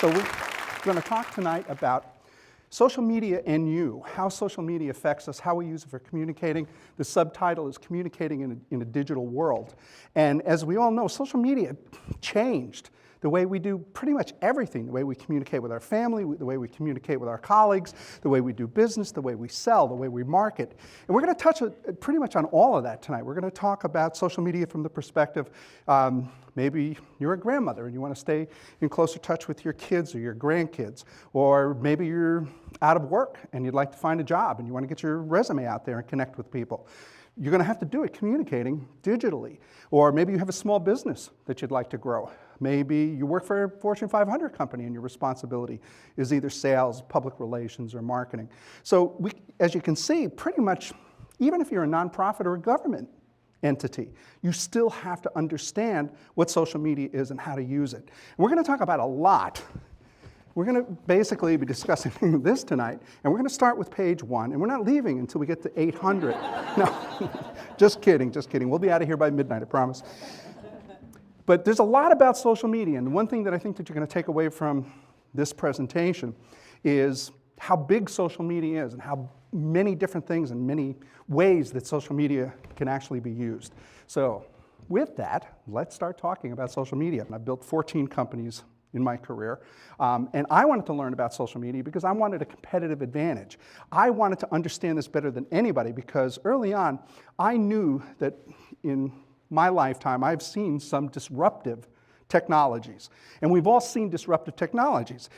So we're going to talk tonight about social media and you, how social media affects us, how we use it for communicating. The subtitle is Communicating in a Digital World. And as we all know, social media changed the way we do pretty much everything, the way we communicate with our family, the way we communicate with our colleagues, the way we do business, the way we sell, the way we market. And we're going to touch pretty much on all of that tonight. We're going to talk about social media from the perspective, maybe you're a grandmother and you want to stay in closer touch with your kids or your grandkids, or maybe you're out of work and you'd like to find a job and you want to get your resume out there and connect with people. You're going to have to do it communicating digitally. Or maybe you have a small business that you'd like to grow. Maybe you work for a Fortune 500 company and your responsibility is either sales, public relations, or marketing. So as you can see, pretty much, even if you're a nonprofit or a government entity, you still have to understand what social media is and how to use it. And we're going to talk about a lot. We're going to basically be discussing this tonight, and we're going to start with page 1, and we're not leaving until we get to 800. No, just kidding, just kidding. We'll be out of here by midnight, I promise. But there's a lot about social media, and one thing that I think that you're going to take away from this presentation is how big social media is and how many different things and many ways that social media can actually be used. So with that, let's start talking about social media. I've built 14 companies in my career, and I wanted to learn about social media because I wanted a competitive advantage. I wanted to understand this better than anybody because early on, I knew that in my lifetime, I've seen some disruptive technologies. And we've all seen disruptive technologies.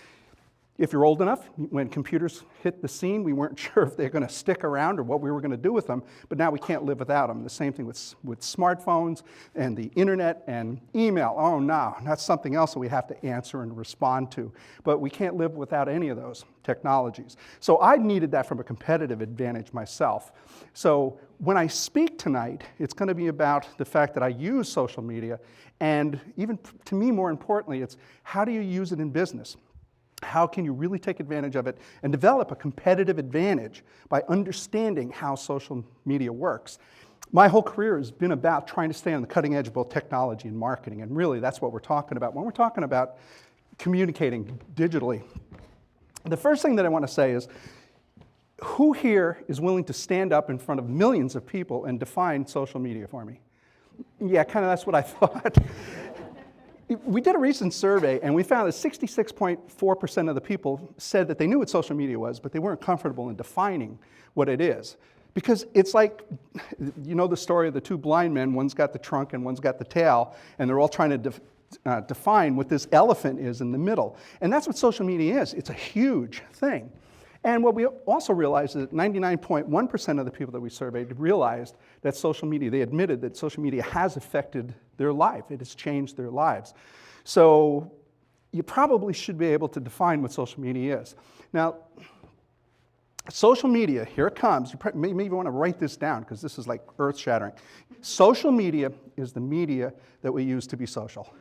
If you're old enough, when computers hit the scene, we weren't sure if they're going to stick around or what we were going to do with them, but now we can't live without them. The same thing with smartphones and the internet and email. Oh no, that's something else that we have to answer and respond to. But we can't live without any of those technologies. So I needed that from a competitive advantage myself. So when I speak tonight, it's going to be about the fact that I use social media, and even to me, more importantly, it's how do you use it in business? How can you really take advantage of it and develop a competitive advantage by understanding how social media works? My whole career has been about trying to stay on the cutting edge of both technology and marketing, and really that's what we're talking about when we're talking about communicating digitally. The first thing that I want to say is, who here is willing to stand up in front of millions of people and define social media for me? Yeah, kind of that's what I thought. We did a recent survey, and we found that 66.4% of the people said that they knew what social media was, but they weren't comfortable in defining what it is. Because it's like, you know the story of the two blind men, one's got the trunk and one's got the tail, and they're all trying to define what this elephant is in the middle. And that's what social media is. It's a huge thing. And what we also realized is that 99.1% of the people that we surveyed realized that social media, they admitted that social media has affected their life. It has changed their lives. So you probably should be able to define what social media is. Now, social media, here it comes. You maybe want to write this down because this is like earth-shattering. Social media is the media that we use to be social.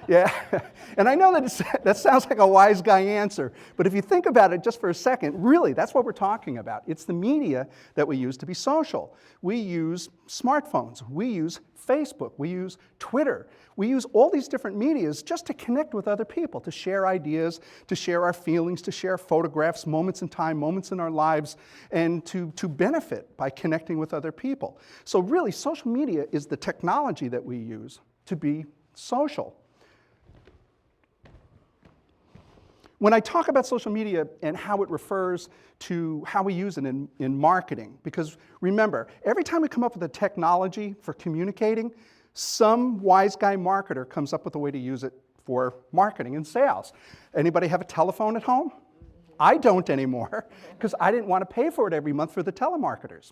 Yeah, and I know that sounds like a wise guy answer, but if you think about it just for a second, really, that's what we're talking about. It's the media that we use to be social. We use smartphones, we use Facebook, we use Twitter, we use all these different medias just to connect with other people, to share ideas, to share our feelings, to share photographs, moments in time, moments in our lives, and to benefit by connecting with other people. So really, social media is the technology that we use to be social. When I talk about social media and how it refers to how we use it in marketing, because remember, every time we come up with a technology for communicating, some wise guy marketer comes up with a way to use it for marketing and sales. Anybody have a telephone at home? I don't anymore, because I didn't want to pay for it every month for the telemarketers.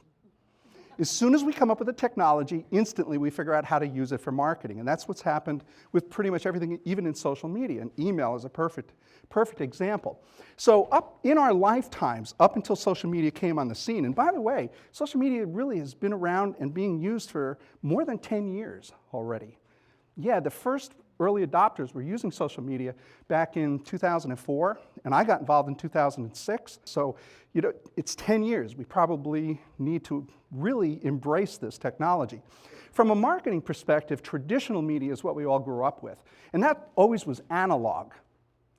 As soon as we come up with a technology, instantly we figure out how to use it for marketing. And that's what's happened with pretty much everything, even in social media. And email is a perfect example. So up in our lifetimes, up until social media came on the scene, and by the way, social media really has been around and being used for more than 10 years already. Yeah, the first early adopters were using social media back in 2004, and I got involved in 2006. So, it's 10 years. We probably need to really embrace this technology. From a marketing perspective, traditional media is what we all grew up with, and that always was analog.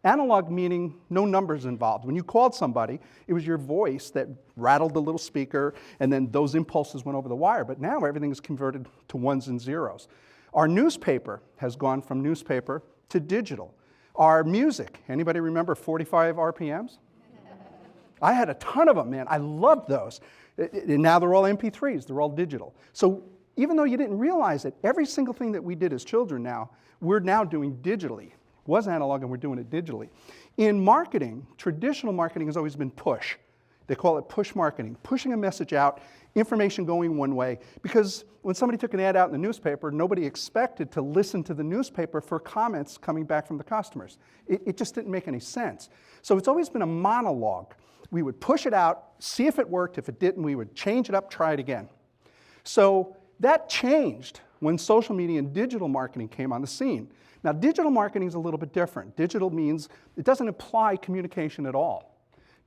Analog meaning no numbers involved. When you called somebody, it was your voice that rattled the little speaker, and then those impulses went over the wire. But now everything is converted to ones and zeros. Our newspaper has gone from newspaper to digital. Our music, anybody remember 45 RPMs? I had a ton of them, man. I loved those. And now they're all MP3s, they're all digital. So even though you didn't realize it, every single thing that we did as children now, we're now doing digitally. It was analog and we're doing it digitally. In marketing, traditional marketing has always been push. They call it push marketing, pushing a message out, information going one way. Because when somebody took an ad out in the newspaper, nobody expected to listen to the newspaper for comments coming back from the customers. It just didn't make any sense. So it's always been a monologue. We would push it out, see if it worked. If it didn't, we would change it up, try it again. So that changed when social media and digital marketing came on the scene. Now, digital marketing is a little bit different. Digital means it doesn't imply communication at all.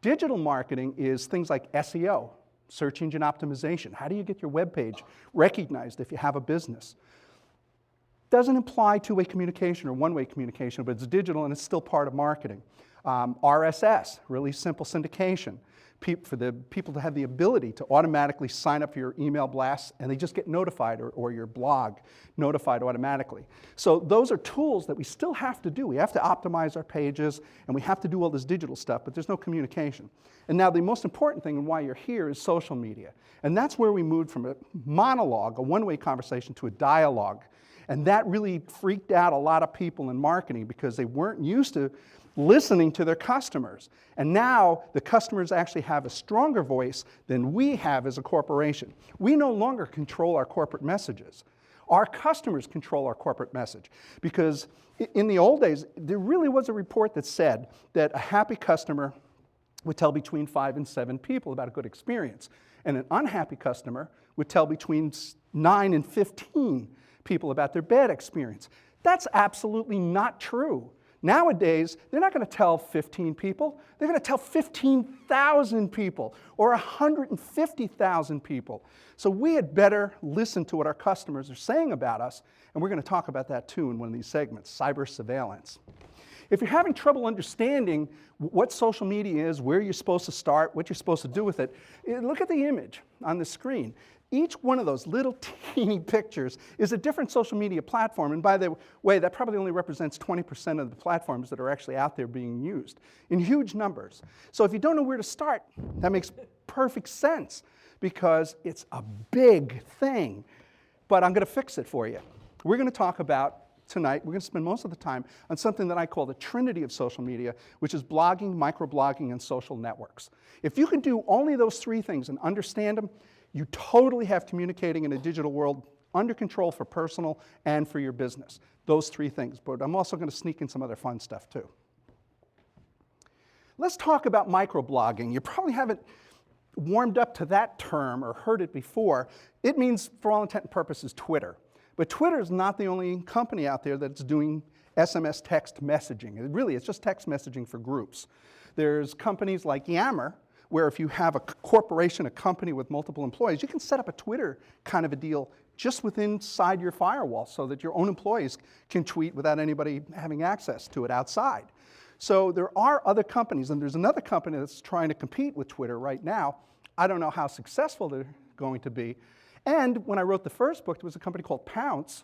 Digital marketing is things like SEO, search engine optimization. How do you get your web page recognized if you have a business? Doesn't imply two-way communication or one-way communication, but it's digital and it's still part of marketing. RSS, really simple syndication, for the people to have the ability to automatically sign up for your email blasts and they just get notified, or your blog notified automatically. So those are tools that we still have to do. We have to optimize our pages and we have to do all this digital stuff, but there's no communication. And now the most important thing and why you're here is social media. And that's where we moved from a monologue, a one-way conversation, to a dialogue. And that really freaked out a lot of people in marketing because they weren't used to listening to their customers. And now the customers actually have a stronger voice than we have as a corporation. We no longer control our corporate messages. Our customers control our corporate message. Because in the old days, there really was a report that said that a happy customer would tell between 5 and 7 people about a good experience. And an unhappy customer would tell between 9 and 15 people about their bad experience. That's absolutely not true. Nowadays, they're not going to tell 15 people. They're going to tell 15,000 people or 150,000 people. So we had better listen to what our customers are saying about us, and we're going to talk about that too in one of these segments, cyber surveillance. If you're having trouble understanding what social media is, where you're supposed to start, what you're supposed to do with it, look at the image on the screen. Each one of those little teeny pictures is a different social media platform. And by the way, that probably only represents 20% of the platforms that are actually out there being used in huge numbers. So if you don't know where to start, that makes perfect sense because it's a big thing. But I'm going to fix it for you. We're going to talk about tonight, we're going to spend most of the time on something that I call the trinity of social media, which is blogging, microblogging, and social networks. If you can do only those 3 things and understand them, you totally have communicating in a digital world under control for personal and for your business. Those 3 things. But I'm also going to sneak in some other fun stuff too. Let's talk about microblogging. You probably haven't warmed up to that term or heard it before. It means, for all intent and purposes, Twitter. But Twitter is not the only company out there that's doing SMS text messaging. It's just text messaging for groups. There's companies like Yammer, where if you have a corporation, a company with multiple employees, you can set up a Twitter kind of a deal just inside your firewall so that your own employees can tweet without anybody having access to it outside. So there are other companies, and there's another company that's trying to compete with Twitter right now. I don't know how successful they're going to be. And when I wrote the first book, there was a company called Pounce,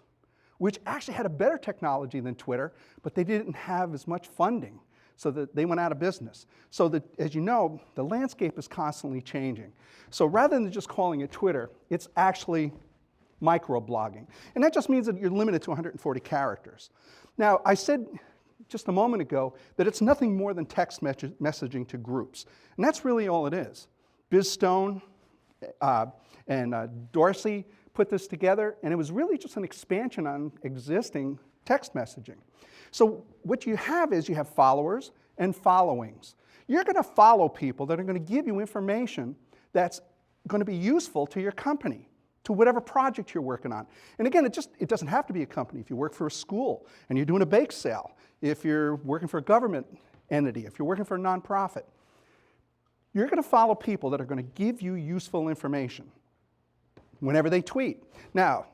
which actually had a better technology than Twitter, but they didn't have as much funding, so that they went out of business. So that, as you know, the landscape is constantly changing. So rather than just calling it Twitter, it's actually microblogging. And that just means that you're limited to 140 characters. Now, I said just a moment ago that it's nothing more than text messaging to groups. And that's really all it is. Biz Stone and Dorsey put this together, and it was really just an expansion on existing text messaging. So what you have is you have followers and followings. You're going to follow people that are going to give you information that's going to be useful to your company, to whatever project you're working on. And again, it doesn't have to be a company. If you work for a school and you're doing a bake sale, if you're working for a government entity, if you're working for a nonprofit, you're going to follow people that are going to give you useful information whenever they tweet. Now,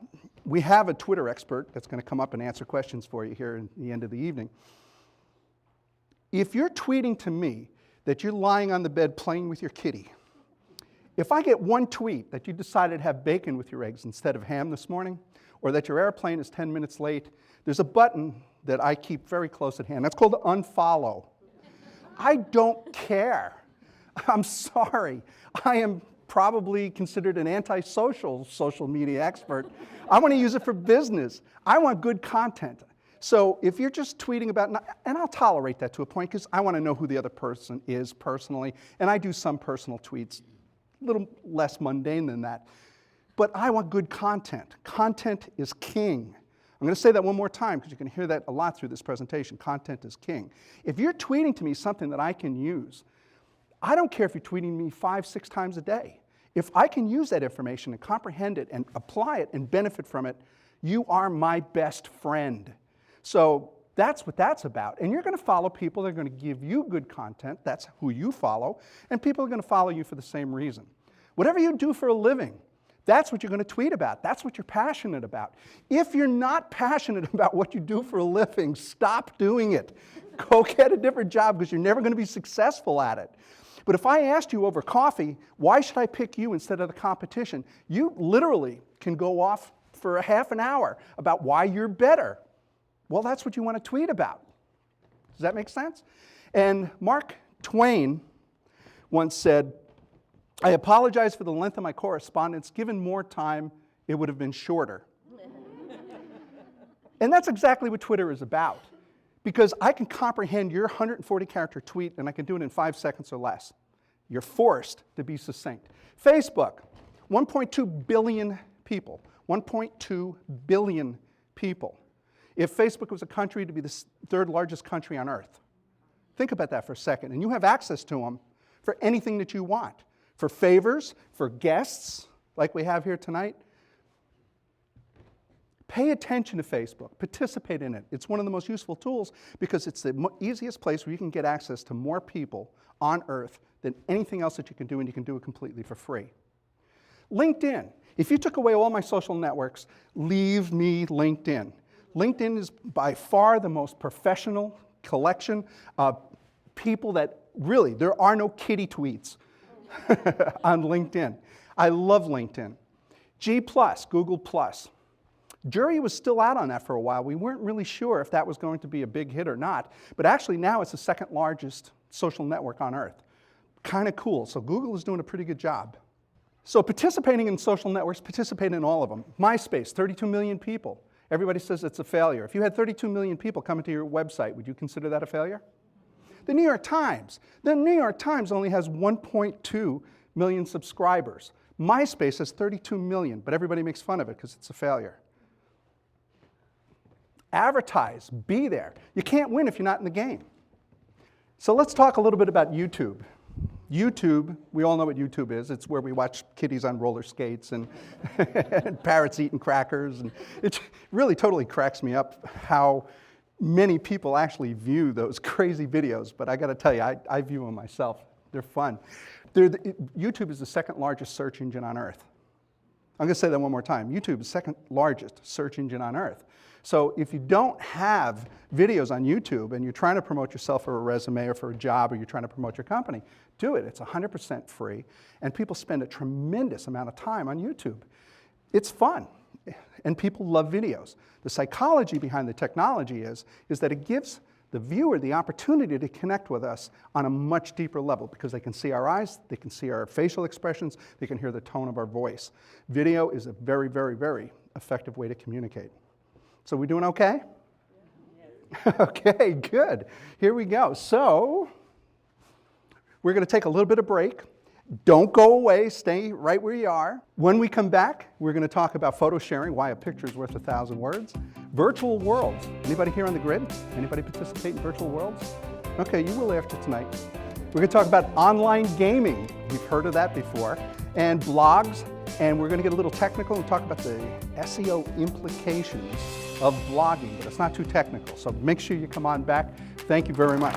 we have a Twitter expert that's going to come up and answer questions for you here at the end of the evening. If you're tweeting to me that you're lying on the bed playing with your kitty, if I get one tweet that you decided to have bacon with your eggs instead of ham this morning, or that your airplane is 10 minutes late, there's a button that I keep very close at hand. That's called unfollow. I don't care. I'm sorry. I am probably considered an antisocial social media expert. I want to use it for business. I want good content. So if you're just tweeting about, and I'll tolerate that to a point because I want to know who the other person is personally, and I do some personal tweets, a little less mundane than that. But I want good content. Content is king. I'm going to say that one more time because you can hear that a lot through this presentation. Content is king. If you're tweeting to me something that I can use, I don't care if you're tweeting me 5, 6 times a day. If I can use that information and comprehend it and apply it and benefit from it, you are my best friend. So that's what that's about. And you're going to follow people that are going to give you good content. That's who you follow. And people are going to follow you for the same reason. Whatever you do for a living, that's what you're going to tweet about. That's what you're passionate about. If you're not passionate about what you do for a living, stop doing it. Go get a different job because you're never going to be successful at it. But if I asked you over coffee, why should I pick you instead of the competition? You literally can go off for a half an hour about why you're better. Well, that's what you want to tweet about. Does that make sense? And Mark Twain once said, "I apologize for the length of my correspondence. Given more time, it would have been shorter." And that's exactly what Twitter is about. Because I can comprehend your 140-character tweet, and I can do it in 5 seconds or less. You're forced to be succinct. Facebook, 1.2 billion people. 1.2 billion people. If Facebook was a country, to be the 3rd largest country on earth. Think about that for a second. And you have access to them for anything that you want. For favors, for guests, like we have here tonight. Pay attention to Facebook. Participate in it. It's one of the most useful tools because it's the easiest place where you can get access to more people on earth than anything else that you can do, and you can do it completely for free. LinkedIn. If you took away all my social networks, leave me LinkedIn. LinkedIn is by far the most professional collection of people that really, there are no kitty tweets on LinkedIn. I love LinkedIn. G+, Google+. Jury was still out on that for a while. We weren't really sure if that was going to be a big hit or not, but actually now it's the 2nd largest social network on earth. Kind of cool. So Google is doing a pretty good job. So participating in social networks, participate in all of them. MySpace, 32 million people. Everybody says it's a failure. If you had 32 million people coming to your website, would you consider that a failure? The New York Times only has 1.2 million subscribers. MySpace has 32 million, but everybody makes fun of it because it's a failure. Advertise, be there. You can't win if you're not in the game. So let's talk a little bit about YouTube. YouTube, we all know what YouTube is. It's where we watch kitties on roller skates and, and parrots eating crackers. And it really totally cracks me up how many people actually view those crazy videos. But I got to tell you, I view them myself. They're fun. YouTube is the 2nd largest search engine on earth. I'm going to say that one more time. YouTube is the 2nd largest search engine on earth. So if you don't have videos on YouTube and you're trying to promote yourself for a resume or for a job or you're trying to promote your company, do it. It's 100% free. And people spend a tremendous amount of time on YouTube. It's fun. And people love videos. The psychology behind the technology is that it gives the viewer the opportunity to connect with us on a much deeper level because they can see our eyes, they can see our facial expressions, they can hear the tone of our voice. Video is a very, very, very effective way to communicate. So we doing okay? Yes. Okay, good. Here we go. So we're going to take a little bit of break. Don't go away. Stay right where you are. When we come back, we're going to talk about photo sharing, why a picture is worth 1,000 words. Virtual worlds. Anybody here on the grid? Anybody participate in virtual worlds? Okay, you will after tonight. We're going to talk about online gaming. You've heard of that before. And blogs and we're going to get a little technical and talk about the SEO implications of blogging, but it's not too technical. So make sure you come on back. Thank you very much.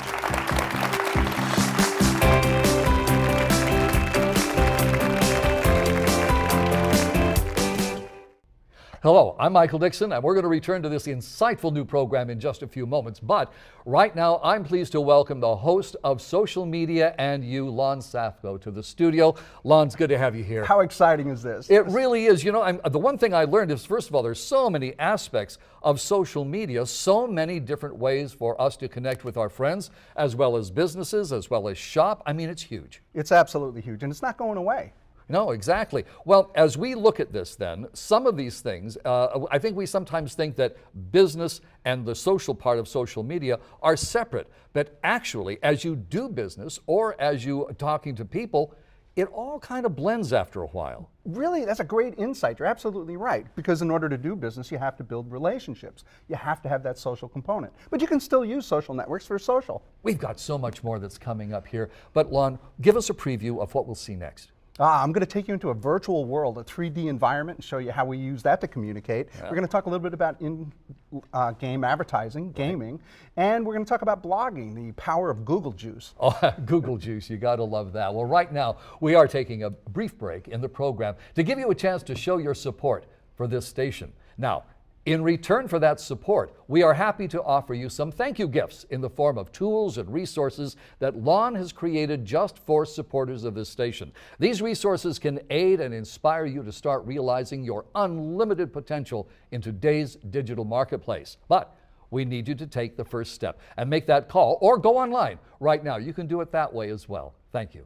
Hello, I'm Michael Dixon, and we're going to return to this insightful new program in just a few moments. But right now, I'm pleased to welcome the host of Social Media and You, Lon Safko, to the studio. Lon, it's good to have you here. How exciting is this? It really is. You know, the one thing I learned is, first of all, there's so many aspects of social media, so many different ways for us to connect with our friends, as well as businesses, as well as shop. I mean, it's huge. It's absolutely huge, and it's not going away. No, exactly. Well, as we look at this then, some of these things, I think we sometimes think that business and the social part of social media are separate. But actually, as you do business or as you are talking to people, it all kind of blends after a while. Really, that's a great insight. You're absolutely right. Because in order to do business, you have to build relationships. You have to have that social component. But you can still use social networks for social. We've got so much more that's coming up here. But Lon, give us a preview of what we'll see next. I'm going to take you into a virtual world, a 3D environment, and show you how we use that to communicate. Yeah. We're going to talk a little bit about in-game advertising, gaming, and we're going to talk about blogging, the power of Google Juice. Oh, Google Juice, you got to love that. Well, right now, we are taking a brief break in the program to give you a chance to show your support for this station. Now, in return for that support, we are happy to offer you some thank you gifts in the form of tools and resources that Lon has created just for supporters of this station. These resources can aid and inspire you to start realizing your unlimited potential in today's digital marketplace. But we need you to take the first step and make that call or go online right now. You can do it that way as well. Thank you.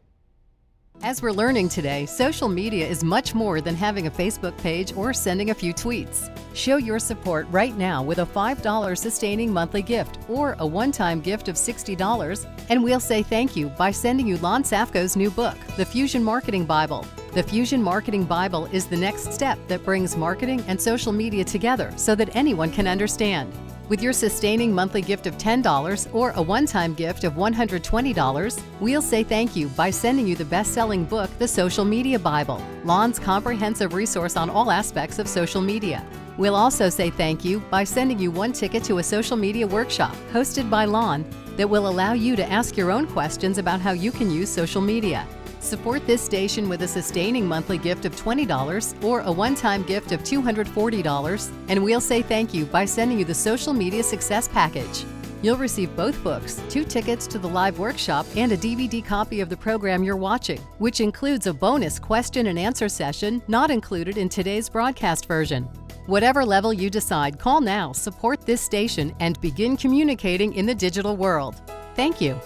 As we're learning today, social media is much more than having a Facebook page or sending a few tweets. Show your support right now with a $5 sustaining monthly gift or a one-time gift of $60, and we'll say thank you by sending you Lon Safko's new book, The Fusion Marketing Bible. The Fusion Marketing Bible is the next step that brings marketing and social media together so that anyone can understand. With your sustaining monthly gift of $10 or a one-time gift of $120, we'll say thank you by sending you the best-selling book, The Social Media Bible, Lon's comprehensive resource on all aspects of social media. We'll also say thank you by sending you one ticket to a social media workshop hosted by Lon that will allow you to ask your own questions about how you can use social media. Support this station with a sustaining monthly gift of $20 or a one-time gift of $240, and we'll say thank you by sending you the Social Media Success Package. You'll receive both books, 2 tickets to the live workshop, and a DVD copy of the program you're watching, which includes a bonus question and answer session not included in today's broadcast version. Whatever level you decide, call now, support this station, and begin communicating in the digital world. Thank you.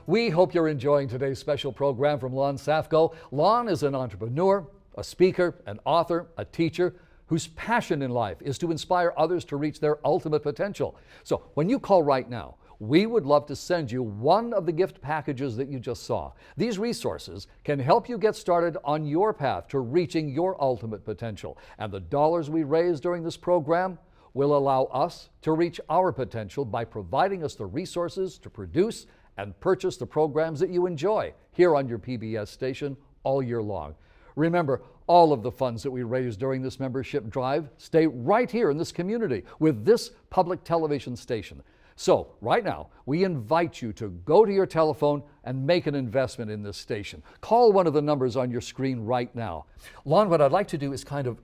We hope you're enjoying today's special program from Lon Safko. Lon is an entrepreneur, a speaker, an author, a teacher whose passion in life is to inspire others to reach their ultimate potential. So when you call right now, we would love to send you one of the gift packages that you just saw. These resources can help you get started on your path to reaching your ultimate potential. And the dollars we raise during this program will allow us to reach our potential by providing us the resources to produce and purchase the programs that you enjoy here on your PBS station all year long. Remember, all of the funds that we raise during this membership drive stay right here in this community with this public television station. So right now, we invite you to go to your telephone and make an investment in this station. Call one of the numbers on your screen right now. Lon, what I'd like to do is kind of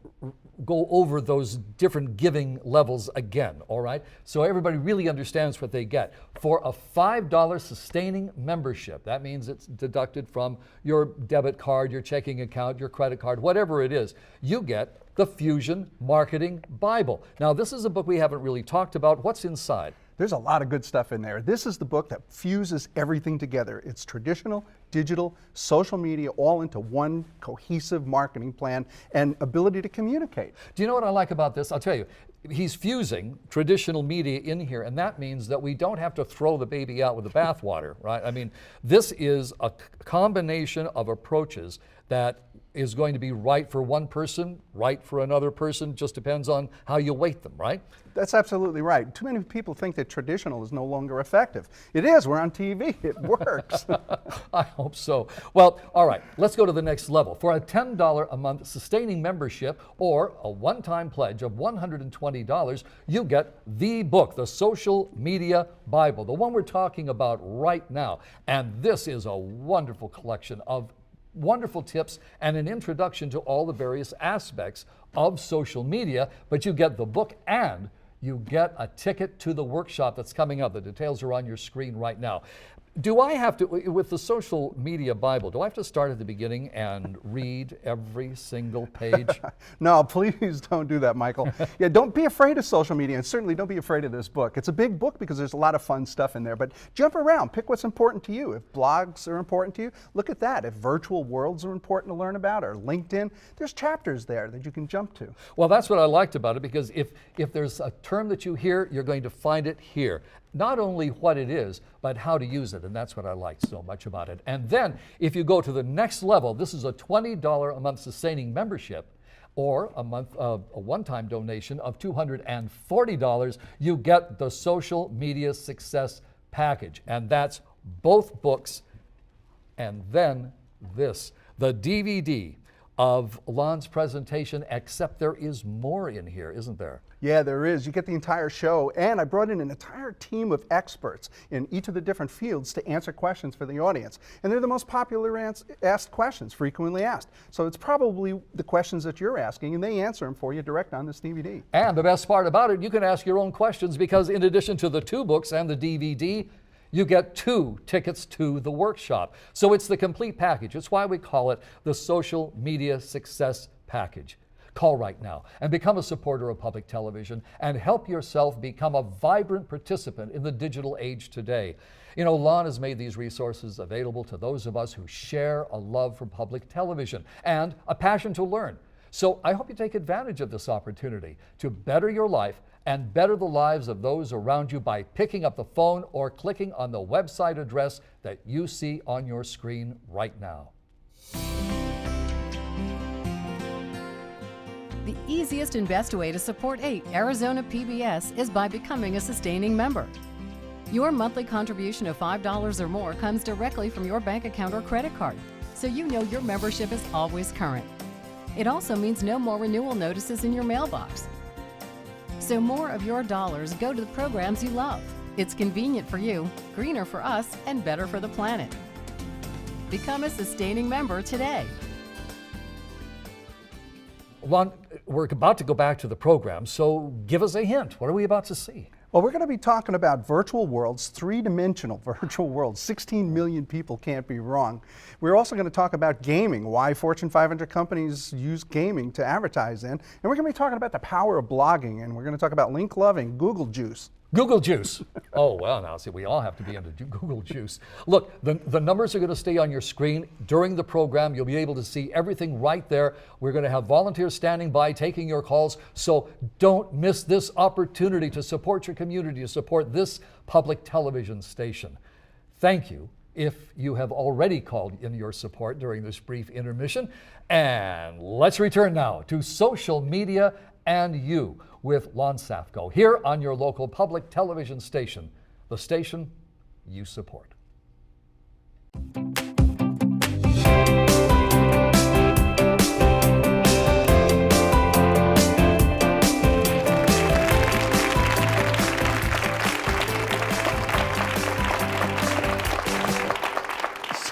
go over those different giving levels again, all right? So everybody really understands what they get. For a $5 sustaining membership, that means it's deducted from your debit card, your checking account, your credit card, whatever it is, you get the Fusion Marketing Bible. Now, this is a book we haven't really talked about. What's inside? There's a lot of good stuff in there. This is the book that fuses everything together. It's traditional, digital, social media, all into one cohesive marketing plan and ability to communicate. Do you know what I like about this? I'll tell you, he's fusing traditional media in here, and that means that we don't have to throw the baby out with the bathwater, right? I mean, this is a combination of approaches that is going to be right for one person, right for another person, just depends on how you weight them, right? That's absolutely right. Too many people think that traditional is no longer effective. It is. We're on TV. It works. I hope so. Well, all right, let's go to the next level. For a $10 a month sustaining membership or a one-time pledge of $120, you get the book, The Social Media Bible, the one we're talking about right now. And this is a wonderful collection of wonderful tips and an introduction to all the various aspects of social media, but you get the book and you get a ticket to the workshop that's coming up. The details are on your screen right now. Do I have to, with the Social Media Bible, do I have to start at the beginning and read every single page? No, please don't do that, Michael. Yeah, don't be afraid of social media, and certainly don't be afraid of this book. It's a big book because there's a lot of fun stuff in there, but jump around, pick what's important to you. If blogs are important to you, look at that. If virtual worlds are important to learn about, or LinkedIn, there's chapters there that you can jump to. Well, that's what I liked about it, because if there's a term that you hear, you're going to find it here. Not only what it is, but how to use it, and that's what I liked so much about it. And then, if you go to the next level, this is a $20 a month sustaining membership, or a one-time donation of $240, you get the Social Media Success Package, and that's both books, and then this, the DVD of Lon's presentation, except there is more in here, isn't there? Yeah, there is. You get the entire show, and I brought in an entire team of experts in each of the different fields to answer questions for the audience. And they're the most popular asked questions, frequently asked. So it's probably the questions that you're asking, and they answer them for you direct on this DVD. And the best part about it, you can ask your own questions, because in addition to the 2 books and the DVD, you get 2 tickets to the workshop. So it's the complete package. It's why we call it the Social Media Success Package. Call right now and become a supporter of public television and help yourself become a vibrant participant in the digital age today. You know, Lon has made these resources available to those of us who share a love for public television and a passion to learn. So I hope you take advantage of this opportunity to better your life and better the lives of those around you by picking up the phone or clicking on the website address that you see on your screen right now. The easiest and best way to support Arizona PBS is by becoming a sustaining member. Your monthly contribution of $5 or more comes directly from your bank account or credit card, so you know your membership is always current. It also means no more renewal notices in your mailbox. So more of your dollars go to the programs you love. It's convenient for you, greener for us, and better for the planet. Become a sustaining member today. Lon, we're about to go back to the program, so give us a hint. What are we about to see? Well, we're going to be talking about virtual worlds, 3-dimensional virtual worlds. 16 million people can't be wrong. We're also going to talk about gaming, why Fortune 500 companies use gaming to advertise in. And we're going to be talking about the power of blogging, and we're going to talk about link loving, Google Juice. Google Juice. Oh, well, now, see, we all have to be into Google Juice. Look, the numbers are going to stay on your screen. During the program, you'll be able to see everything right there. We're going to have volunteers standing by taking your calls, so don't miss this opportunity to support your community, to support this public television station. Thank you if you have already called in your support during this brief intermission. And let's return now to social media and you with Lon Safko here on your local public television station, the station you support.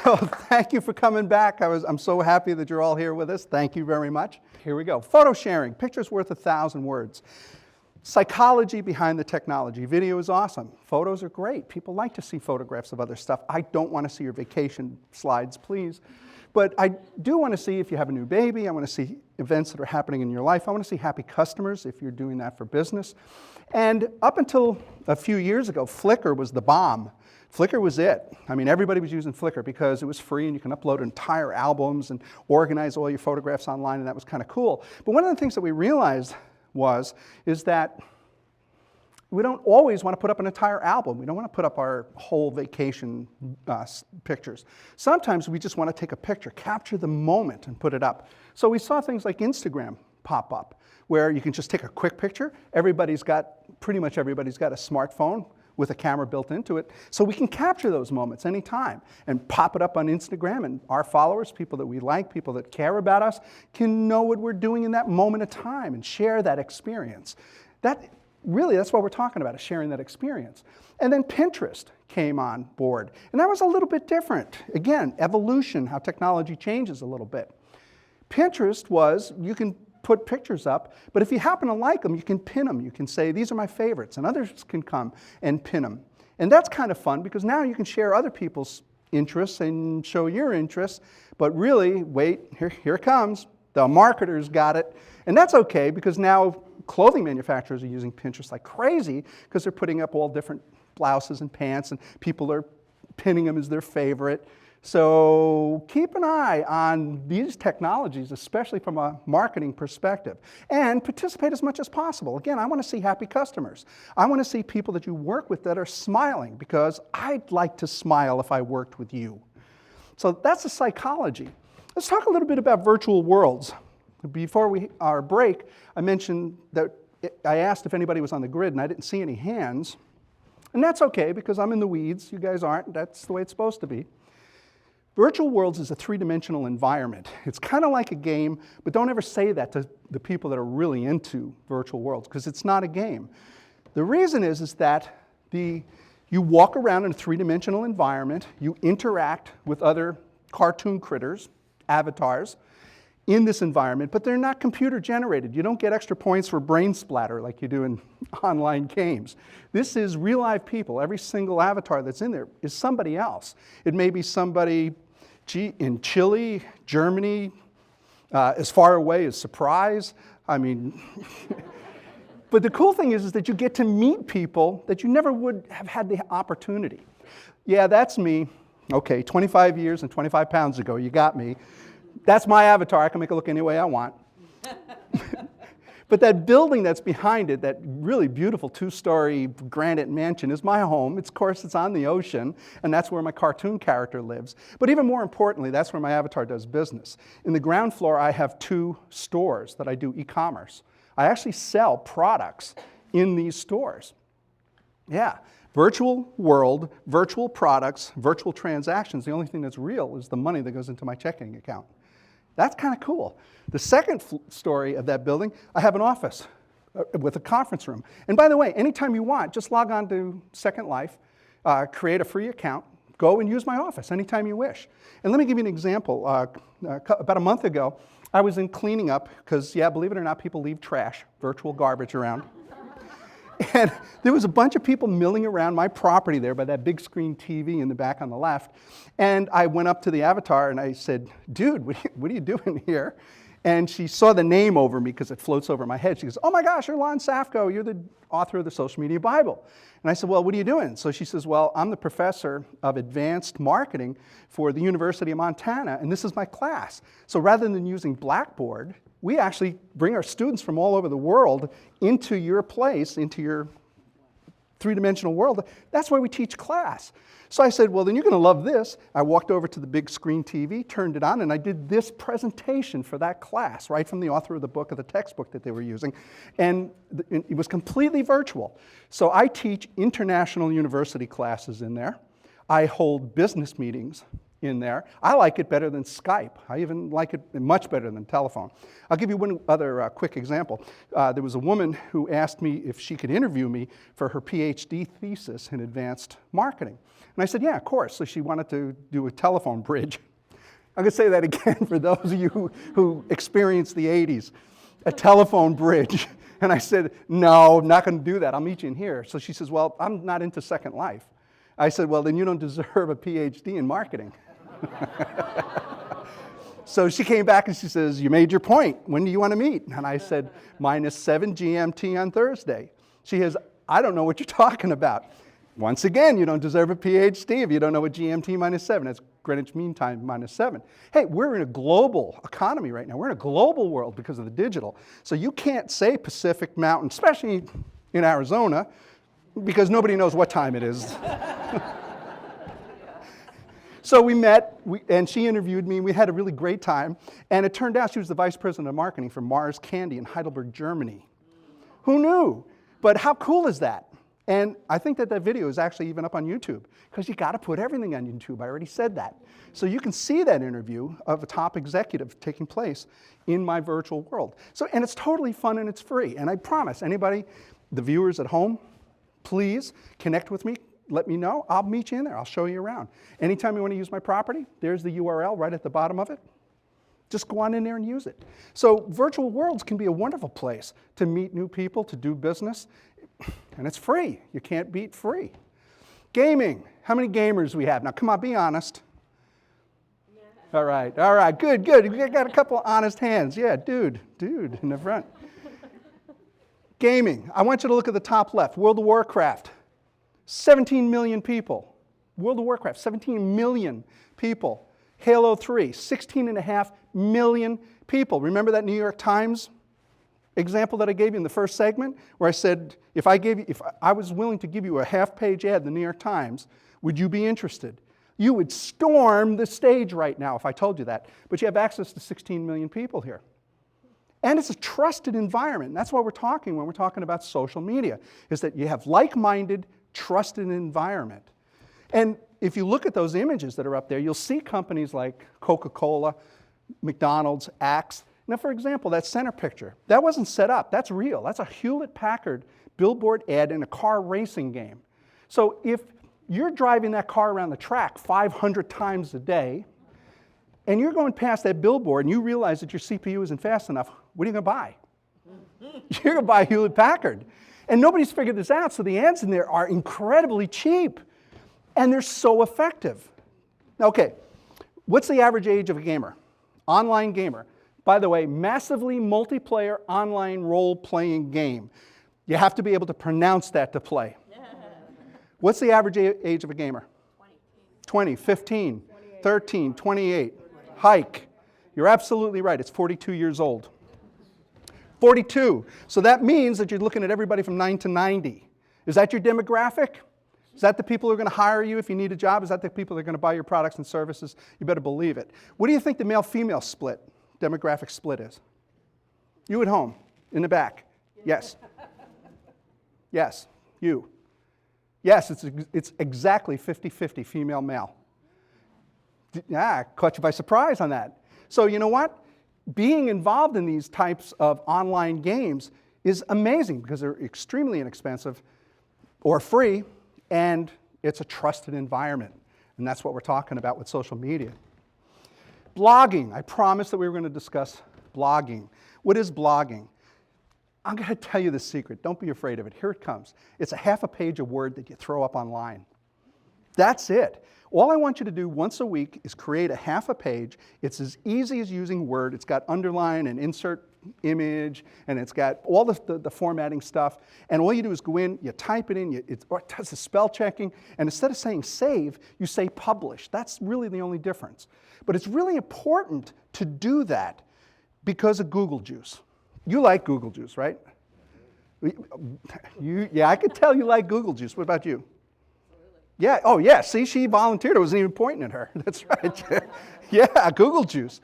So thank you for coming back. I'm so happy that you're all here with us. Thank you very much. Here we go. Photo sharing. Pictures worth 1,000 words. Psychology behind the technology. Video is awesome. Photos are great. People like to see photographs of other stuff. I don't want to see your vacation slides, please. But I do want to see if you have a new baby. I want to see events that are happening in your life. I want to see happy customers if you're doing that for business. And up until a few years ago, Flickr was the bomb. Flickr was it. I mean, everybody was using Flickr because it was free and you can upload entire albums and organize all your photographs online, and that was kind of cool. But one of the things that we realized is that we don't always want to put up an entire album. We don't want to put up our whole vacation pictures. Sometimes we just want to take a picture, capture the moment, and put it up. So we saw things like Instagram pop up, where you can just take a quick picture. Pretty much everybody's got a smartphone with a camera built into it. So we can capture those moments anytime and pop it up on Instagram, and our followers, people that we like, people that care about us, can know what we're doing in that moment of time and share that experience. That's what we're talking about, is sharing that experience. And then Pinterest came on board, and that was a little bit different. Again, evolution, how technology changes a little bit. Pinterest was, you can put pictures up, but if you happen to like them, you can pin them. You can say, these are my favorites, and others can come and pin them. And that's kind of fun, because now you can share other people's interests and show your interests, but really, wait, here it comes. The marketers got it. And that's okay, because now clothing manufacturers are using Pinterest like crazy, because they're putting up all different blouses and pants, and people are pinning them as their favorite. So keep an eye on these technologies, especially from a marketing perspective, and participate as much as possible. Again, I want to see happy customers. I want to see people that you work with that are smiling, because I'd like to smile if I worked with you. So that's the psychology. Let's talk a little bit about virtual worlds. Before our break, I mentioned that I asked if anybody was on the grid, and I didn't see any hands. And that's okay, because I'm in the weeds. You guys aren't. That's the way it's supposed to be. Virtual worlds is a three-dimensional environment. It's kind of like a game, but don't ever say that to the people that are really into virtual worlds, because it's not a game. The reason is that you walk around in a three-dimensional environment, you interact with other cartoon critters, avatars, in this environment, but they're not computer generated. You don't get extra points for brain splatter like you do in online games. This is real live people. Every single avatar that's in there is somebody else. It may be somebody in Chile, Germany, as far away as Surprise. I mean, but the cool thing is that you get to meet people that you never would have had the opportunity. Yeah, that's me. Okay, 25 years and 25 pounds ago, you got me. That's my avatar. I can make it look any way I want. But that building that's behind it, that really beautiful two-story granite mansion, is my home. Of course, it's on the ocean, and that's where my cartoon character lives. But even more importantly, that's where my avatar does business. In the ground floor, I have 2 stores that I do e-commerce. I actually sell products in these stores. Yeah. Virtual world, virtual products, virtual transactions. The only thing that's real is the money that goes into my checking account. That's kind of cool. The second story of that building, I have an office with a conference room. And by the way, anytime you want, just log on to Second Life, create a free account, go and use my office anytime you wish. And let me give you an example. About a month ago, I was in cleaning up, because, yeah, believe it or not, people leave trash, virtual garbage around. And there was a bunch of people milling around my property there by that big screen TV in the back on the left. And I went up to the avatar and I said, dude, what are you doing here? And she saw the name over me because it floats over my head. She goes, oh my gosh, you're Lon Safko. You're the author of the Social Media Bible. And I said, well, what are you doing? So she says, well, I'm the professor of advanced marketing for the University of Montana, and this is my class. So rather than using Blackboard, we actually bring our students from all over the world into your place, into your three-dimensional world. That's why we teach class. So I said, well, then you're going to love this. I walked over to the big screen TV, turned it on, and I did this presentation for that class, right from the author of the book, of the textbook that they were using. And it was completely virtual. So I teach international university classes in there. I hold business meetings in there. I like it better than Skype. I even like it much better than telephone. I'll give you one other quick example. There was a woman who asked me if she could interview me for her PhD thesis in advanced marketing. And I said, yeah, of course. So she wanted to do a telephone bridge. I'm going to say that again for those of you who experienced the 80s. A telephone bridge. And I said, no, I'm not going to do that. I'll meet you in here. So she says, well, I'm not into Second Life. I said, well, then you don't deserve a PhD in marketing. So she came back and she says, you made your point. When do you want to meet? And I said, -7 GMT on Thursday. She says, I don't know what you're talking about. Once again, you don't deserve a PhD if you don't know what GMT -7. That's Greenwich Mean Time -7. Hey, we're in a global economy right now. We're in a global world because of the digital. So you can't say Pacific Mountain, especially in Arizona, because nobody knows what time it is. So we met, and she interviewed me, and we had a really great time. And it turned out she was the vice president of marketing for Mars Candy in Heidelberg, Germany. Who knew? But how cool is that? And I think that video is actually even up on YouTube, because you got to put everything on YouTube. I already said that. So you can see that interview of a top executive taking place in my virtual world. So, and it's totally fun and it's free. And I promise anybody, the viewers at home, please connect with me. Let me know. I'll meet you in there. I'll show you around. Anytime you want to use my property, there's the URL right at the bottom of it. Just go on in there and use it. So virtual worlds can be a wonderful place to meet new people, to do business, and it's free. You can't beat free. Gaming. How many gamers we have? Now, come on, be honest. All right, good. We got a couple of honest hands. Yeah, dude in the front. Gaming. I want you to look at the top left. World of Warcraft. 17 million people. World of Warcraft, 17 million people. Halo 3, 16.5 million people. Remember that New York Times example that I gave you in the first segment, where I said, if I was willing to give you a half-page ad in the New York Times, would you be interested? You would storm the stage right now if I told you that. But you have access to 16 million people here. And it's a trusted environment. And that's what we're talking when we're talking about social media, is that you have like-minded, trusted environment. And if you look at those images that are up there, you'll see companies like Coca-Cola, McDonald's, Axe. Now, for example, that center picture, that wasn't set up. That's real. That's a Hewlett-Packard billboard ad in a car racing game. So if you're driving that car around the track 500 times a day, and you're going past that billboard and you realize that your CPU isn't fast enough, what are you going to buy? You're going to buy Hewlett-Packard. And nobody's figured this out, so the ads in there are incredibly cheap. And they're so effective. Okay, what's the average age of a gamer? Online gamer. By the way, massively multiplayer online role-playing game. You have to be able to pronounce that to play. What's the average age of a gamer? 20, 15, 13, 28. Hike. You're absolutely right, it's 42 years old. 42. So that means that you're looking at everybody from 9 to 90. Is that your demographic? Is that the people who are going to hire you if you need a job? Is that the people that are going to buy your products and services? You better believe it. What do you think the male-female split, demographic split is? You at home, in the back. Yes. Yes, you. Yes, it's exactly 50-50 female-male. Yeah, caught you by surprise on that. So you know what? Being involved in these types of online games is amazing because they're extremely inexpensive or free, and it's a trusted environment. And that's what we're talking about with social media. Blogging. I promised that we were going to discuss blogging. What is blogging? I'm going to tell you the secret. Don't be afraid of it. Here it comes. It's a half a page of Word that you throw up online. That's it. All I want you to do once a week is create a half a page. It's as easy as using Word. It's got underline and insert image, and it's got all the formatting stuff. And all you do is go in, you type it in, it does the spell checking, and instead of saying save, you say publish. That's really the only difference. But it's really important to do that because of Google Juice. You like Google Juice, right? Yeah, I could tell you like Google Juice. What about you? Yeah, oh yeah, see, she volunteered. I wasn't even pointing at her. That's right. Yeah, Google Juice.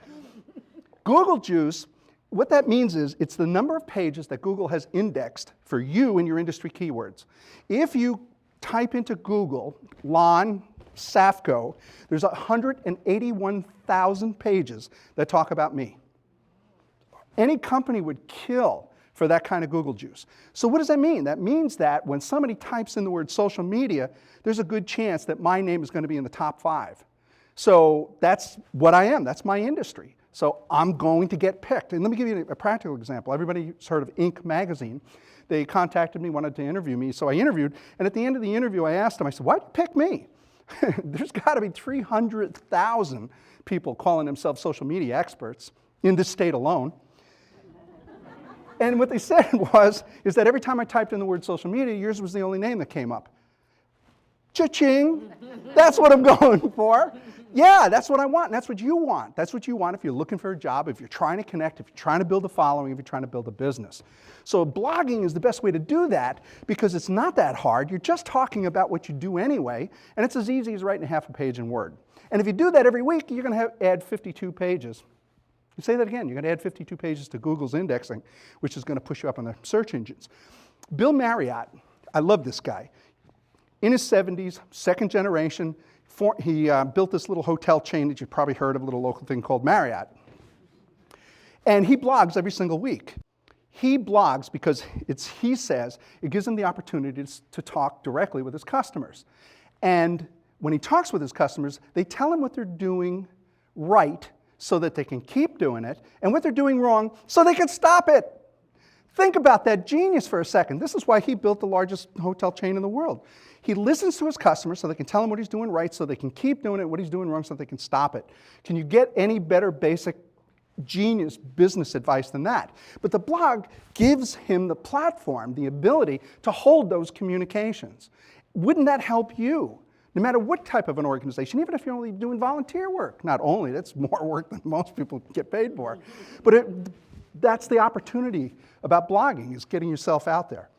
Google Juice, what that means is it's the number of pages that Google has indexed for you and your industry keywords. If you type into Google, Lon Safko, there's 181,000 pages that talk about me. Any company would kill for that kind of Google Juice. So what does that mean? That means that when somebody types in the word social media, there's a good chance that my name is going to be in the top 5. So that's what I am. That's my industry. So I'm going to get picked. And let me give you a practical example. Everybody's heard of Inc. magazine. They contacted me, wanted to interview me, so I interviewed. And at the end of the interview, I asked them, I said, why'd you pick me? There's got to be 300,000 people calling themselves social media experts in this state alone. And what they said is that every time I typed in the word social media, yours was the only name that came up. Cha-ching. That's what I'm going for. Yeah, that's what I want, and that's what you want. That's what you want if you're looking for a job, if you're trying to connect, if you're trying to build a following, if you're trying to build a business. So blogging is the best way to do that because it's not that hard. You're just talking about what you do anyway, and it's as easy as writing half a page in Word. And if you do that every week, you're going to add 52 pages. You say that again, you're going to add 52 pages to Google's indexing, which is going to push you up on the search engines. Bill Marriott, I love this guy. In his 70s, second generation, he built this little hotel chain that you've probably heard of, a little local thing called Marriott. And he blogs every single week. He blogs because he says it gives him the opportunity to talk directly with his customers. And when he talks with his customers, they tell him what they're doing right so that they can keep doing it, and what they're doing wrong so they can stop it. Think about that genius for a second. This is why he built the largest hotel chain in the world. He listens to his customers so they can tell him what he's doing right, so they can keep doing it, what he's doing wrong so they can stop it. Can you get any better basic genius business advice than that? But the blog gives him the platform, the ability to hold those communications. Wouldn't that help you? No matter what type of an organization, even if you're only doing volunteer work. Not only, that's more work than most people get paid for. But that's the opportunity about blogging, is getting yourself out there.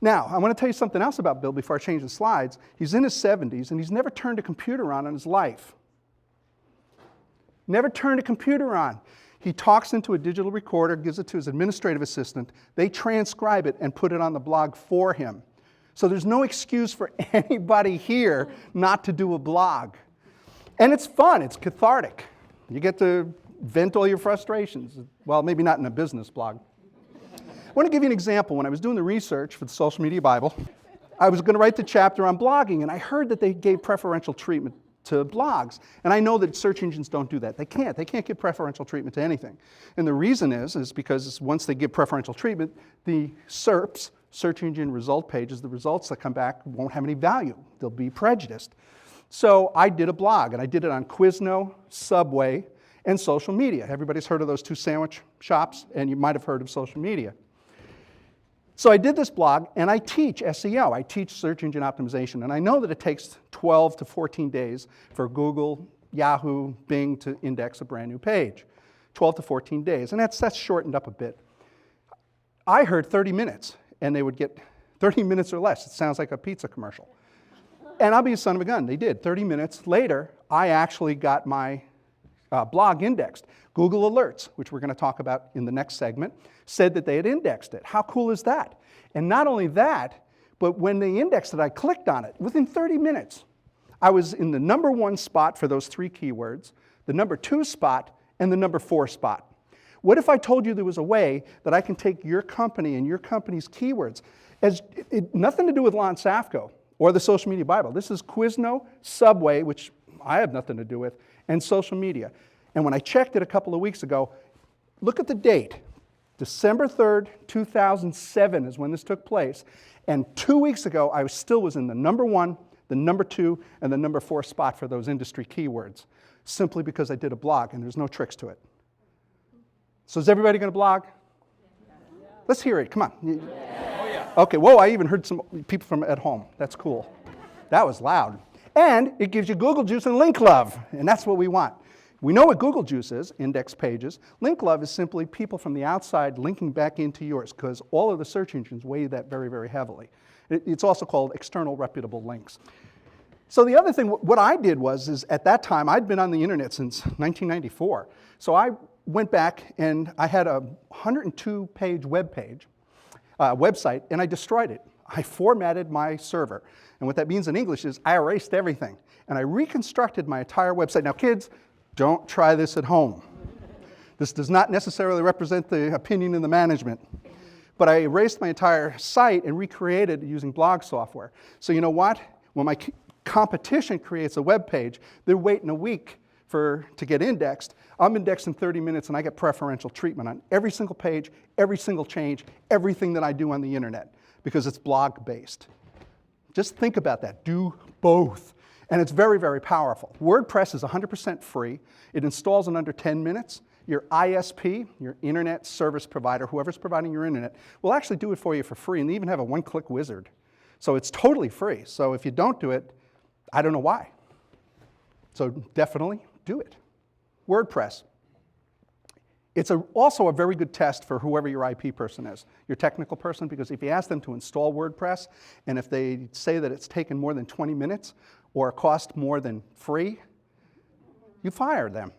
Now, I want to tell you something else about Bill before I change the slides. He's in his 70s, and he's never turned a computer on in his life. Never turned a computer on. He talks into a digital recorder, gives it to his administrative assistant. They transcribe it and put it on the blog for him. So there's no excuse for anybody here not to do a blog. And it's fun, it's cathartic. You get to vent all your frustrations. Well, maybe not in a business blog. I want to give you an example. When I was doing the research for the Social Media Bible, I was going to write the chapter on blogging, and I heard that they gave preferential treatment to blogs. And I know that search engines don't do that. They can't. They can't give preferential treatment to anything. And the reason is because once they give preferential treatment, the SERPs, search engine result pages, the results that come back won't have any value. They'll be prejudiced. So I did a blog, and I did it on Quizno, Subway, and social media. Everybody's heard of those two sandwich shops, and you might have heard of social media. So I did this blog, and I teach SEO. I teach search engine optimization, and I know that it takes 12 to 14 days for Google, Yahoo, Bing to index a brand new page. 12 to 14 days, and that's shortened up a bit. I heard 30 minutes, and they would get 30 minutes or less. It sounds like a pizza commercial. And I'll be a son of a gun. They did. 30 minutes later, I actually got my blog indexed. Google Alerts, which we're going to talk about in the next segment, said that they had indexed it. How cool is that? And not only that, but when they indexed it, I clicked on it. Within 30 minutes, I was in the number 1 spot for those 3 keywords, the number 2 spot, and the number 4 spot. What if I told you there was a way that I can take your company and your company's keywords, nothing to do with Lon Safko or the Social Media Bible. This is Quizno, Subway, which I have nothing to do with, and social media. And when I checked it a couple of weeks ago, look at the date. December 3rd, 2007 is when this took place. And 2 weeks ago, I still was in the number 1, the number 2, and the number 4 spot for those industry keywords, simply because I did a blog, and there's no tricks to it. So is everybody going to blog? Let's hear it. Come on. Oh, yeah. Okay, whoa, I even heard some people from at home. That's cool. That was loud. And it gives you Google Juice and link love, and that's what we want. We know what Google Juice is, index pages. Link love is simply people from the outside linking back into yours, because all of the search engines weigh that very, very heavily. It's also called external reputable links. So the other thing, what I did is at that time, I'd been on the internet since 1994. So I went back and I had a 102-page website, and I destroyed it. I formatted my server. And what that means in English is I erased everything. And I reconstructed my entire website. Now, kids, don't try this at home. This does not necessarily represent the opinion of the management. But I erased my entire site and recreated it using blog software. So you know what? When my competition creates a web page, they're waiting a week to get indexed. I'm indexed in 30 minutes, and I get preferential treatment on every single page, every single change, everything that I do on the internet, because it's blog-based. Just think about that. Do both. And it's very, very powerful. WordPress is 100% free. It installs in under 10 minutes. Your ISP, your internet service provider, whoever's providing your internet, will actually do it for you for free, and they even have a one-click wizard. So it's totally free. So if you don't do it, I don't know why. So definitely do it. WordPress. It's also a very good test for whoever your IP person is, your technical person, because if you ask them to install WordPress, and if they say that it's taken more than 20 minutes or cost more than free, you fire them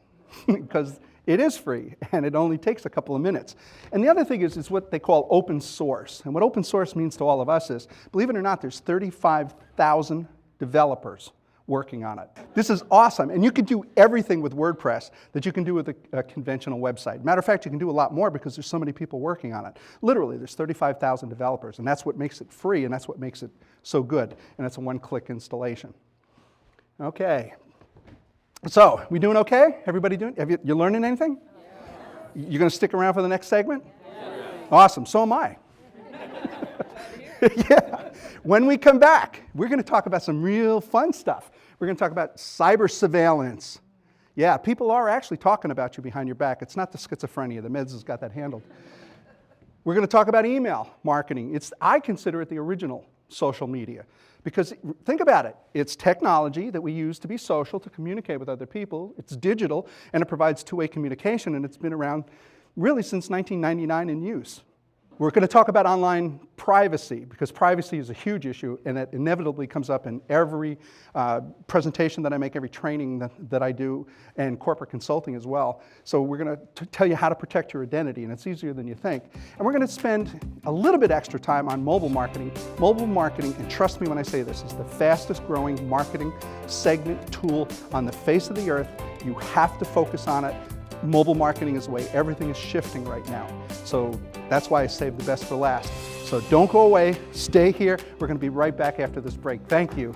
because it is free and it only takes a couple of minutes. And the other thing is what they call open source. And what open source means to all of us is, believe it or not, there's 35,000 developers working on it. This is awesome, and you can do everything with WordPress that you can do with a conventional website. Matter of fact, you can do a lot more because there's so many people working on it. Literally, there's 35,000 developers, and that's what makes it free, and that's what makes it so good, and it's a one-click installation. Okay, so we doing okay? Everybody doing? You learning anything? Yeah. You going to stick around for the next segment? Yeah. Awesome, so am I. Yeah. When we come back, we're going to talk about some real fun stuff. We're going to talk about cyber surveillance. Yeah, people are actually talking about you behind your back. It's not the schizophrenia. The meds has got that handled. We're going to talk about email marketing. I consider it the original social media. Because think about it. It's technology that we use to be social, to communicate with other people. It's digital, and it provides two-way communication, and it's been around really since 1999 in use. We're going to talk about online privacy, because privacy is a huge issue, and it inevitably comes up in every presentation that I make, every training that I do, and corporate consulting as well. So we're going to tell you how to protect your identity, and it's easier than you think. And we're going to spend a little bit extra time on mobile marketing. Mobile marketing, and trust me when I say this, is the fastest growing marketing segment tool on the face of the earth. You have to focus on it. Mobile marketing is the way everything is shifting right now. So that's why I saved the best for last. So don't go away, stay here. We're going to be right back after this break. Thank you.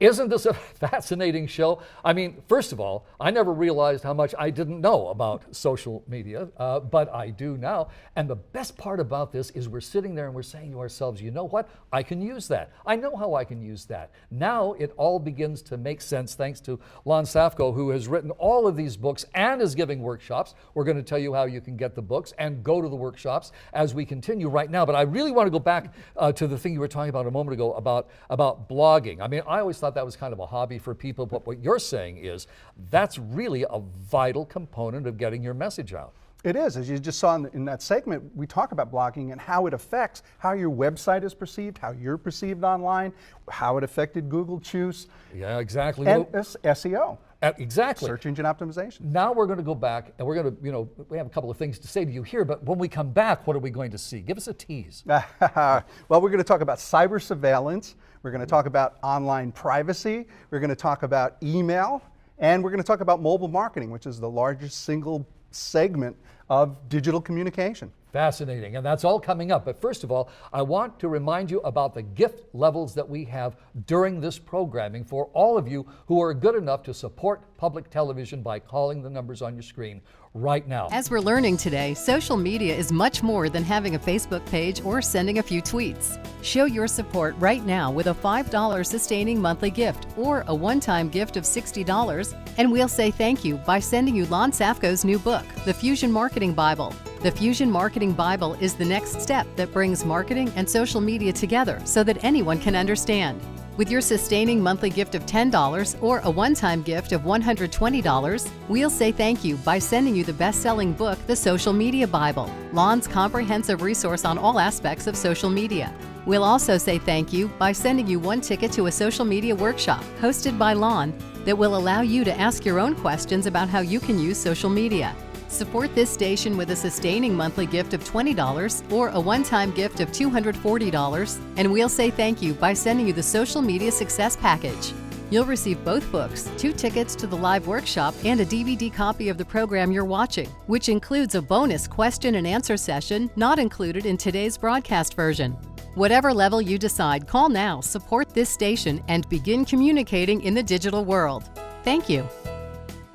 Isn't this a fascinating show? I mean, first of all, I never realized how much I didn't know about social media, but I do now. And the best part about this is we're sitting there and we're saying to ourselves, you know what? I can use that. I know how I can use that. Now it all begins to make sense thanks to Lon Safko, who has written all of these books and is giving workshops. We're going to tell you how you can get the books and go to the workshops as we continue right now. But I really want to go back to the thing you were talking about a moment ago about blogging. I mean, I always thought that was kind of a hobby for people, but what you're saying is that's really a vital component of getting your message out. It is. As you just saw in that segment, we talk about blogging and how it affects how your website is perceived, how you're perceived online, how it affected Google Choose. Yeah, exactly. And SEO. Exactly. Search engine optimization. Now we're going to go back and we're going to, we have a couple of things to say to you here, but when we come back, what are we going to see? Give us a tease. Well, we're going to talk about cyber surveillance. We're going to talk about online privacy. We're going to talk about email. And we're going to talk about mobile marketing, which is the largest single segment of digital communication. Fascinating, and that's all coming up. But first of all, I want to remind you about the gift levels that we have during this programming for all of you who are good enough to support public television by calling the numbers on your screen right now. As we're learning today, social media is much more than having a Facebook page or sending a few tweets. Show your support right now with a $5 sustaining monthly gift or a one-time gift of $60, and we'll say thank you by sending you Lon Safko's new book, The Fusion Marketing Bible. The Fusion Marketing Bible is the next step that brings marketing and social media together so that anyone can understand. With your sustaining monthly gift of $10 or a one-time gift of $120, we'll say thank you by sending you the best-selling book, The Social Media Bible, Lon's comprehensive resource on all aspects of social media. We'll also say thank you by sending you one ticket to a social media workshop hosted by Lon that will allow you to ask your own questions about how you can use social media. Support this station with a sustaining monthly gift of $20 or a one-time gift of $240, and we'll say thank you by sending you the Social Media Success Package. You'll receive both books, 2 tickets to the live workshop, and a DVD copy of the program you're watching, which includes a bonus question and answer session not included in today's broadcast version. Whatever level you decide, call now, support this station, and begin communicating in the digital world. Thank you.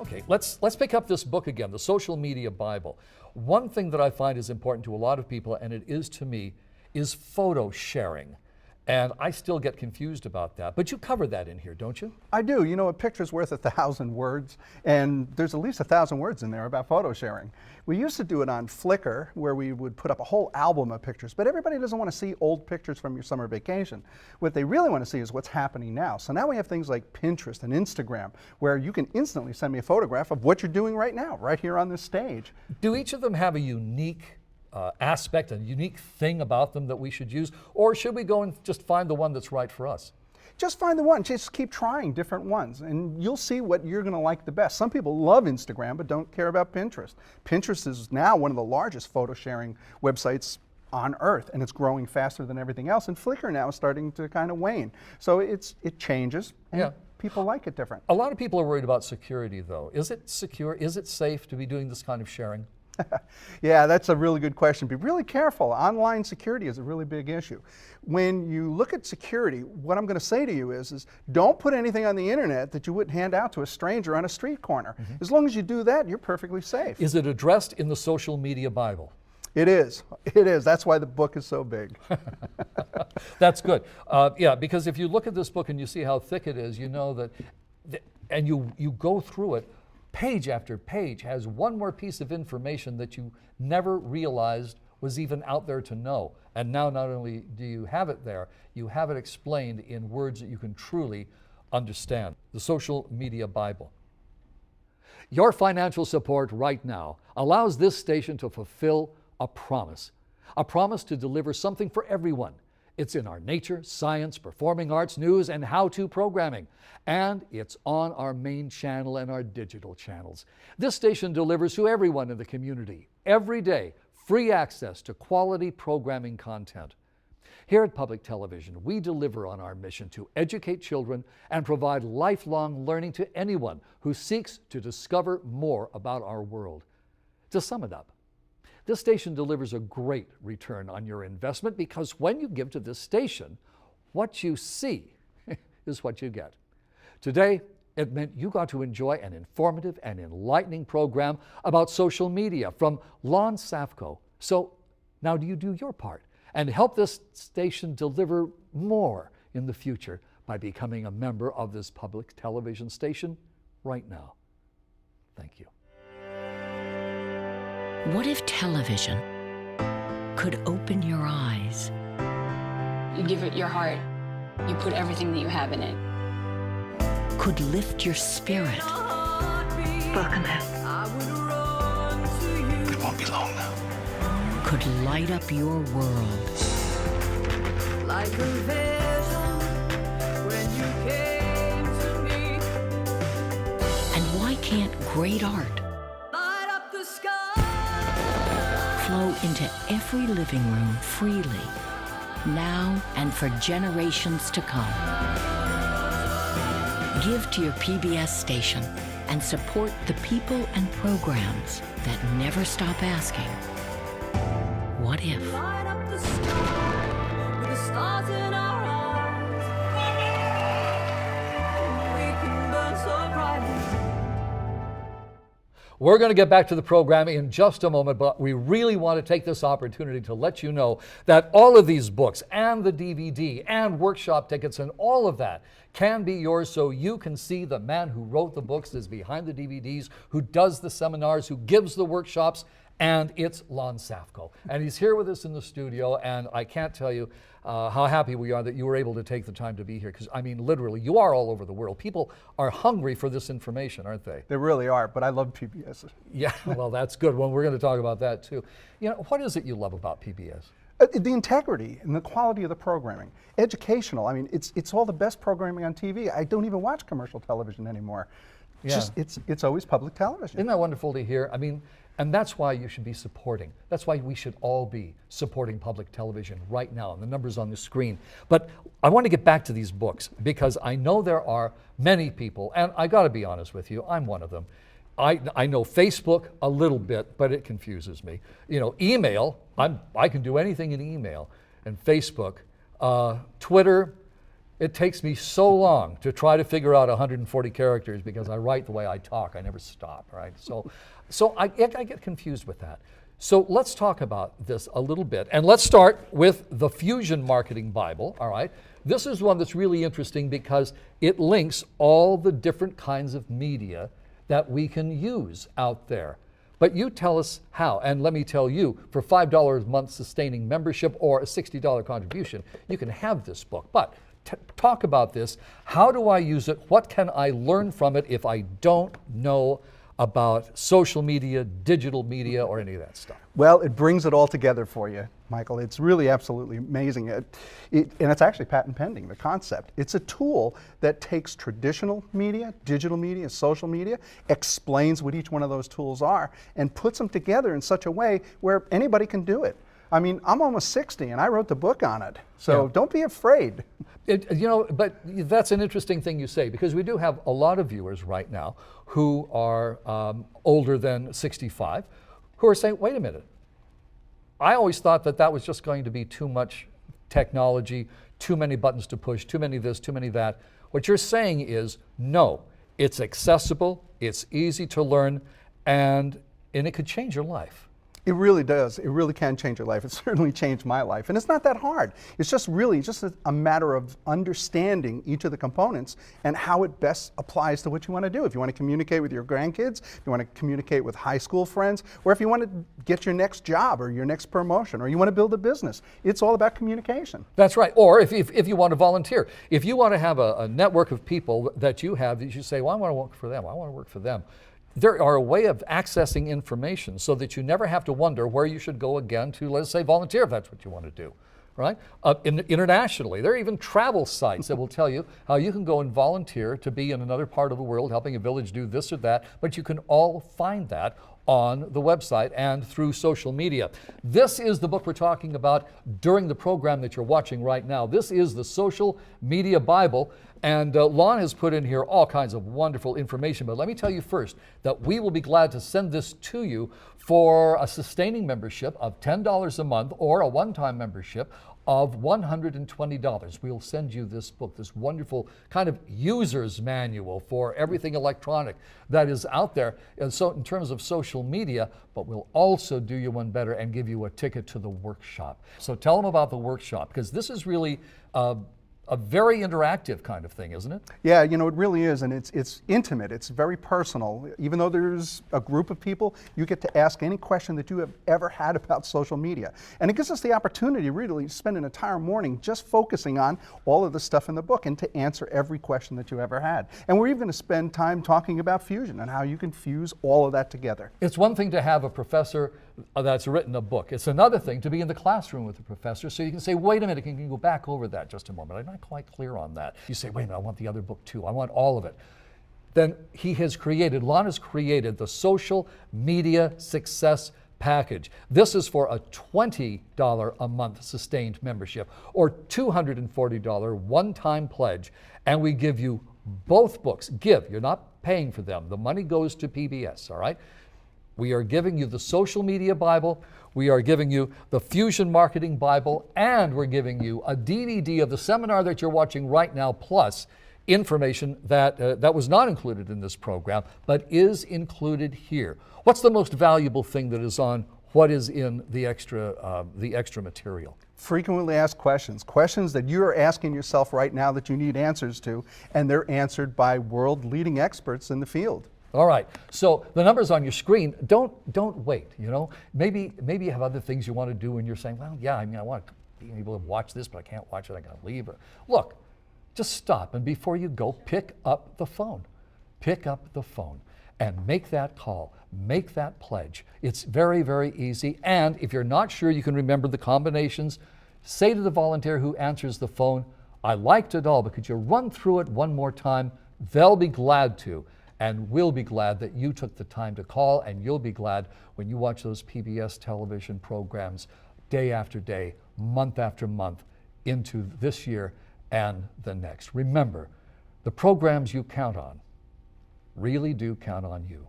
Okay, let's pick up this book again, The Social Media Bible. One thing that I find is important to a lot of people, and it is to me, is photo sharing. And I still get confused about that. But you cover that in here, don't you? I do. You know, a picture's worth 1,000 words, and there's at least 1,000 words in there about photo sharing. We used to do it on Flickr, where we would put up a whole album of pictures, but everybody doesn't want to see old pictures from your summer vacation. What they really want to see is what's happening now. So now we have things like Pinterest and Instagram, where you can instantly send me a photograph of what you're doing right now, right here on this stage. Do each of them have a unique aspect, a unique thing about them that we should use? Or should we go and just find the one that's right for us? Just find the one. Just keep trying different ones, and you'll see what you're going to like the best. Some people love Instagram but don't care about Pinterest. Pinterest is now one of the largest photo sharing websites on earth, and it's growing faster than everything else. And Flickr now is starting to kind of wane. So it changes, and people like it different. A lot of people are worried about security, though. Is it secure? Is it safe to be doing this kind of sharing? Yeah, that's a really good question. Be really careful. Online security is a really big issue. When you look at security, what I'm going to say to you is don't put anything on the internet that you wouldn't hand out to a stranger on a street corner. As long as you do that, you're perfectly safe. Is it addressed in the social media Bible? It is. It is. That's why the book is so big. That's good. Yeah, because if you look at this book and you see how thick it is, you know that, and you go through it, page after page has one more piece of information that you never realized was even out there to know. And now not only do you have it there, you have it explained in words that you can truly understand. The Social Media Bible. Your financial support right now allows this station to fulfill a promise to deliver something for everyone. It's in our nature, science, performing arts, news, and how-to programming. And it's on our main channel and our digital channels. This station delivers to everyone in the community, every day, free access to quality programming content. Here at Public Television, we deliver on our mission to educate children and provide lifelong learning to anyone who seeks to discover more about our world. To sum it up, this station delivers a great return on your investment because when you give to this station, what you see is what you get. Today, it meant you got to enjoy an informative and enlightening program about social media from Lon Safko. So now do you do your part and help this station deliver more in the future by becoming a member of this public television station right now? Thank you. What if television could open your eyes? You give it your heart. You put everything that you have in it. Could lift your spirit? Welcome back. It won't be long now. Could light up your world? Like a vision when you came to me. And why can't great art Light up the sky. flow into every living room freely, now and for generations to come? Give to your PBS station and support the people and programs that never stop asking, what if? Light up the sky with the stars in our eyes. We can burn so brightly. We're going to get back to the program in just a moment, but we really want to take this opportunity to let you know that all of these books and the DVD and workshop tickets and all of that can be yours so you can see the man who wrote the books is behind the DVDs, who does the seminars, who gives the workshops, and it's Lon Safko. And he's here with us in the studio, and I can't tell you how happy we are that you were able to take the time to be here, because I mean, literally, you are all over the world. People are hungry for this information, aren't they? They really are, but I love PBS. Yeah, well, that's good. Well, we're going to talk about that too. You know, what is it you love about PBS? The integrity and the quality of the programming. Educational. I mean, it's all the best programming on TV. I don't even watch commercial television anymore. Yeah. It's always public television. Isn't that wonderful to hear? I mean, and that's why you should be supporting. That's why we should all be supporting public television right now, and the numbers on the screen. But I want to get back to these books because I know there are many people, and I got to be honest with you, I'm one of them. I know Facebook a little bit, but it confuses me. You know, email, I can do anything in email. And Facebook, Twitter, it takes me so long to try to figure out 140 characters because I write the way I talk. I never stop, right? So I get confused with that. So let's talk about this a little bit. And let's start with the Fusion Marketing Bible, all right? This is one that's really interesting because it links all the different kinds of media that we can use out there. But you tell us how, and let me tell you, for $5 a month sustaining membership or a $60 contribution, you can have this book. But talk about this. How do I use it? What can I learn from it if I don't know about social media, digital media, or any of that stuff? Well, it brings it all together for you, Michael. It's really absolutely amazing. And it's actually patent pending, the concept. It's a tool that takes traditional media, digital media, social media, explains what each one of those tools are, and puts them together in such a way where anybody can do it. I mean, I'm almost 60 and I wrote the book on it. So don't be afraid. But that's an interesting thing you say, because we do have a lot of viewers right now who are older than 65 who are saying, wait a minute, I always thought that that was just going to be too much technology, too many buttons to push, too many this, too many that. What you're saying is, no, it's accessible, it's easy to learn, and it could change your life. It really does. It really can change your life. It certainly changed my life. And it's not that hard. It's just really just a matter of understanding each of the components and how it best applies to what you want to do. If you want to communicate with your grandkids, if you want to communicate with high school friends, or if you want to get your next job or your next promotion, or you want to build a business, it's all about communication. That's right. Or if you want to volunteer, if you want to have a network of people that you have that you say, well, I want to work for them, I want to work for them. There are a way of accessing information so that you never have to wonder where you should go again to, let's say, volunteer if that's what you want to do, right? Internationally, there are even travel sites that will tell you how you can go and volunteer to be in another part of the world, helping a village do this or that, but you can all find that on the website and through social media. This is the book we're talking about during the program that you're watching right now. This is the Social Media Bible. And Lon has put in here all kinds of wonderful information, but let me tell you first that we will be glad to send this to you for a sustaining membership of $10 a month or a one-time membership of $120. We'll send you this book, this wonderful kind of user's manual for everything electronic that is out there. And so in terms of social media, but we'll also do you one better and give you a ticket to the workshop. So tell them about the workshop, because this is really a very interactive kind of thing, isn't it? Yeah, you know, it really is, and it's intimate, it's very personal. Even though there's a group of people, you get to ask any question that you have ever had about social media. And it gives us the opportunity really to spend an entire morning just focusing on all of the stuff in the book and to answer every question that you ever had. And we're even going to spend time talking about fusion and how you can fuse all of that together. It's one thing to have a professor that's written a book. It's another thing to be in the classroom with the professor so you can say, wait a minute, can you go back over that just a moment? I'm not quite clear on that. You say, wait a minute, I want the other book too. I want all of it. Then Lon has created the Social Media Success Package. This is for a $20 a month sustained membership or $240 one-time pledge. And we give you both books. You're not paying for them. The money goes to PBS, all right? We are giving you the Social Media Bible, we are giving you the Fusion Marketing Bible, and we're giving you a DVD of the seminar that you're watching right now, plus information that was not included in this program, but is included here. What's the most valuable thing that is on what is in the extra material? Frequently asked questions, questions that you're asking yourself right now that you need answers to, and they're answered by world-leading experts in the field. All right, so the numbers on your screen, don't wait, you know. Maybe you have other things you want to do and you're saying, well, yeah, I mean, I want to be able to watch this, but I can't watch it, I got to leave. Look, just stop, and before you go, pick up the phone. Pick up the phone and make that call, make that pledge. It's very, very easy, and if you're not sure you can remember the combinations, say to the volunteer who answers the phone, I liked it all, but could you run through it one more time? They'll be glad to. And we'll be glad that you took the time to call, and you'll be glad when you watch those PBS television programs day after day, month after month, into this year and the next. Remember, the programs you count on really do count on you.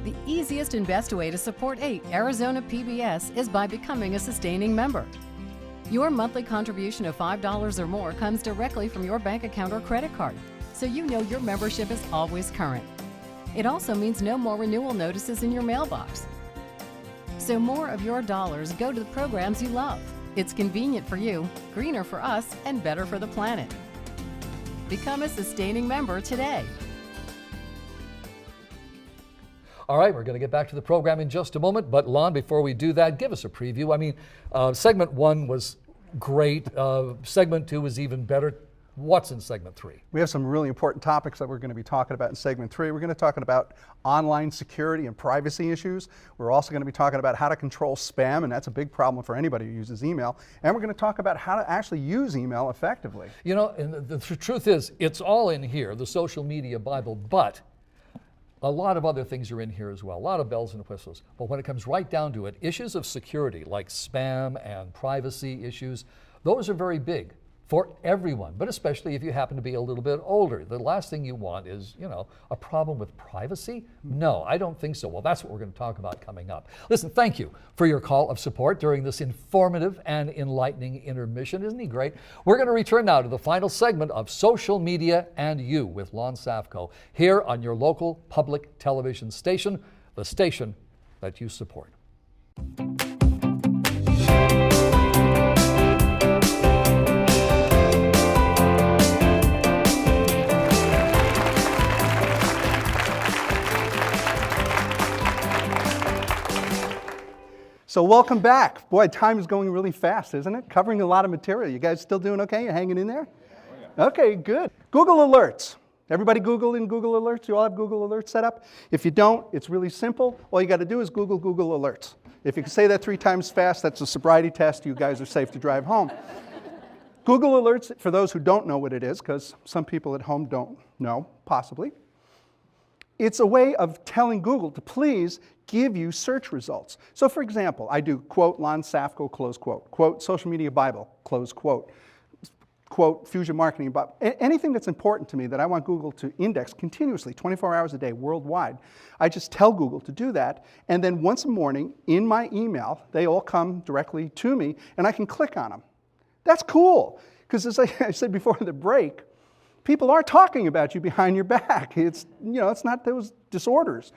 The easiest and best way to support Arizona PBS is by becoming a sustaining member. Your monthly contribution of $5 or more comes directly from your bank account or credit card, so you know your membership is always current. It also means no more renewal notices in your mailbox. So more of your dollars go to the programs you love. It's convenient for you, greener for us, and better for the planet. Become a sustaining member today. All right, we're going to get back to the program in just a moment. But Lon, before we do that, give us a preview. I mean, segment 1 was great. Segment 2 was even better. What's in segment 3? We have some really important topics that we're going to be talking about in segment 3. We're going to talk about online security and privacy issues. We're also going to be talking about how to control spam, and that's a big problem for anybody who uses email. And we're going to talk about how to actually use email effectively. You know, and the truth is, it's all in here, the social media Bible, but a lot of other things are in here as well, a lot of bells and whistles. But when it comes right down to it, issues of security like spam and privacy issues, those are very big for everyone, but especially if you happen to be a little bit older. The last thing you want is, you know, a problem with privacy? No, I don't think so. Well, that's what we're going to talk about coming up. Listen, thank you for your call of support during this informative and enlightening intermission. Isn't he great? We're going to return now to the final segment of Social Media and You with Lon Safko here on your local public television station, the station that you support. So welcome back. Boy, time is going really fast, isn't it? Covering a lot of material. You guys still doing okay? You hanging in there? Okay, good. Google Alerts. Everybody Google in Google Alerts? You all have Google Alerts set up? If you don't, it's really simple. All you got to do is Google Alerts. If you can say that 3 times fast, that's a sobriety test. You guys are safe to drive home. Google Alerts, for those who don't know what it is, because some people at home don't know, possibly, it's a way of telling Google to please give you search results. So for example, I do quote Lon Safko, close quote, quote Social Media Bible, close quote, quote Fusion Marketing Bible. Anything that's important to me that I want Google to index continuously, 24 hours a day, worldwide, I just tell Google to do that, and then once a morning in my email, they all come directly to me, and I can click on them. That's cool, because as I said before the break, people are talking about you behind your back. It's not those disorders.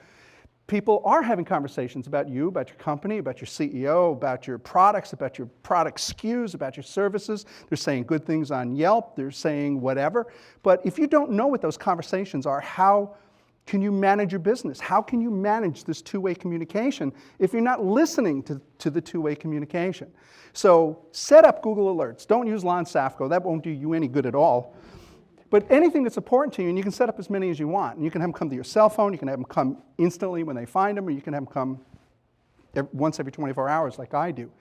People are having conversations about you, about your company, about your CEO, about your products, about your product SKUs, about your services. They're saying good things on Yelp. They're saying whatever. But if you don't know what those conversations are, how can you manage your business? How can you manage this two-way communication if you're not listening to the two-way communication? So set up Google Alerts. Don't use Lon Safko. That won't do you any good at all. But anything that's important to you, and you can set up as many as you want. And you can have them come to your cell phone, you can have them come instantly when they find them, or you can have them come once every 24 hours like I do.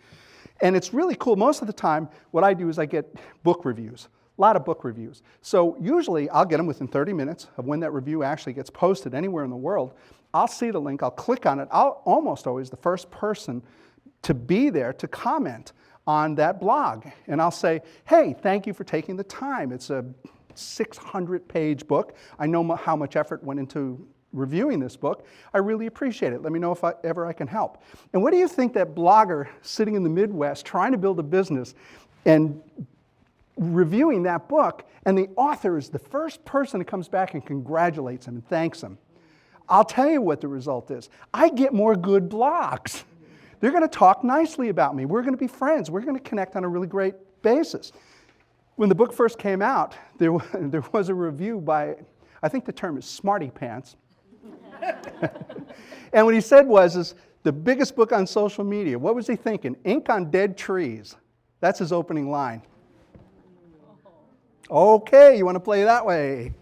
And it's really cool. Most of the time, what I do is I get book reviews, a lot of book reviews. So usually I'll get them within 30 minutes of when that review actually gets posted anywhere in the world. I'll see the link, I'll click on it. I'll almost always the first person to be there to comment on that blog. And I'll say, hey, thank you for taking the time. It's a 600-page book. I know how much effort went into reviewing this book. I really appreciate it. Let me know if ever I can help. And what do you think that blogger sitting in the Midwest trying to build a business and reviewing that book, and the author is the first person that comes back and congratulates him and thanks him? I'll tell you what the result is. I get more good blogs. They're going to talk nicely about me. We're going to be friends. We're going to connect on a really great basis. When the book first came out, there was a review by, I think the term is Smarty Pants. And what he said was the biggest book on social media. What was he thinking? Ink on dead trees. That's his opening line. Okay, you want to play that way.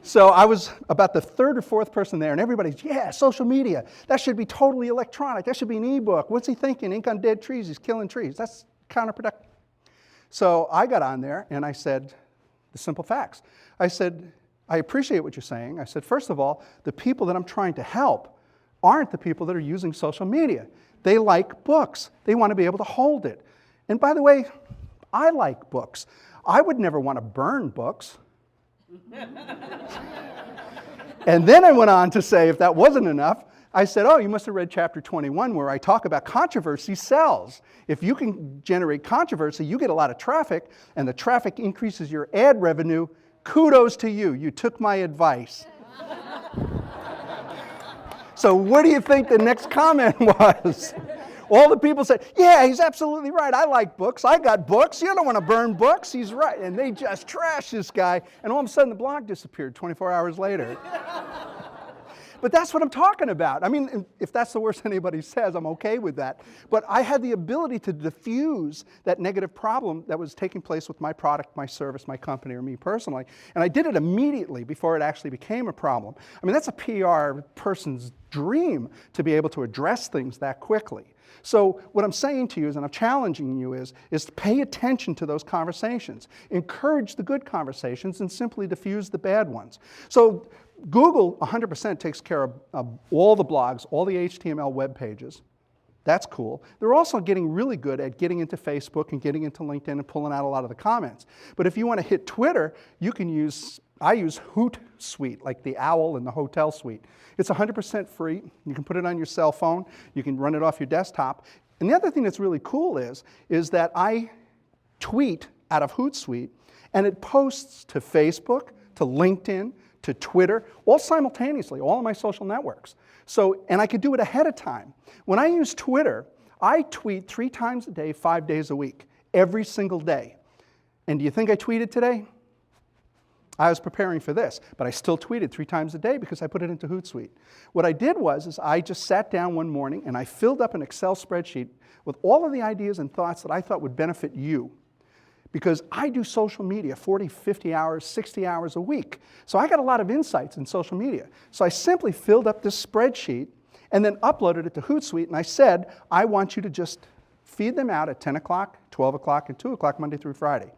So I was about the 3rd or 4th person there, and everybody's, yeah, social media. That should be totally electronic. That should be an ebook. What's he thinking? Ink on dead trees. He's killing trees. That's counterproductive. So I got on there and I said the simple facts. I said, I appreciate what you're saying. I said, first of all, the people that I'm trying to help aren't the people that are using social media. They like books. They want to be able to hold it. And by the way, I like books. I would never want to burn books. And then I went on to say, if that wasn't enough, I said, oh, you must have read chapter 21 where I talk about controversy sells. If you can generate controversy, you get a lot of traffic, and the traffic increases your ad revenue. Kudos to you. You took my advice. So what do you think the next comment was? All the people said, yeah, he's absolutely right. I like books. I got books. You don't want to burn books. He's right. And they just trashed this guy. And all of a sudden, the blog disappeared 24 hours later. But that's what I'm talking about. I mean, if that's the worst anybody says, I'm okay with that. But I had the ability to diffuse that negative problem that was taking place with my product, my service, my company, or me personally. And I did it immediately before it actually became a problem. I mean, that's a PR person's dream to be able to address things that quickly. So what I'm saying to you is, and I'm challenging you is to pay attention to those conversations. Encourage the good conversations and simply diffuse the bad ones. So Google 100% takes care of all the blogs, all the HTML web pages. That's cool. They're also getting really good at getting into Facebook and getting into LinkedIn and pulling out a lot of the comments. But if you want to hit Twitter, you can I use Hootsuite, like the owl in the hotel suite. It's 100% free. You can put it on your cell phone. You can run it off your desktop. And the other thing that's really cool is that I tweet out of Hootsuite, and it posts to Facebook, to LinkedIn, to Twitter, all simultaneously, all of my social networks. So, and I could do it ahead of time. When I use Twitter, I tweet 3 times a day, 5 days a week, every single day. And do you think I tweeted today? I was preparing for this, but I still tweeted 3 times a day because I put it into Hootsuite. What I did was I just sat down one morning and I filled up an Excel spreadsheet with all of the ideas and thoughts that I thought would benefit you. Because I do social media 40, 50 hours, 60 hours a week. So I got a lot of insights in social media. So I simply filled up this spreadsheet and then uploaded it to Hootsuite, and I said, I want you to just feed them out at 10 o'clock, 12 o'clock, and 2 o'clock Monday through Friday.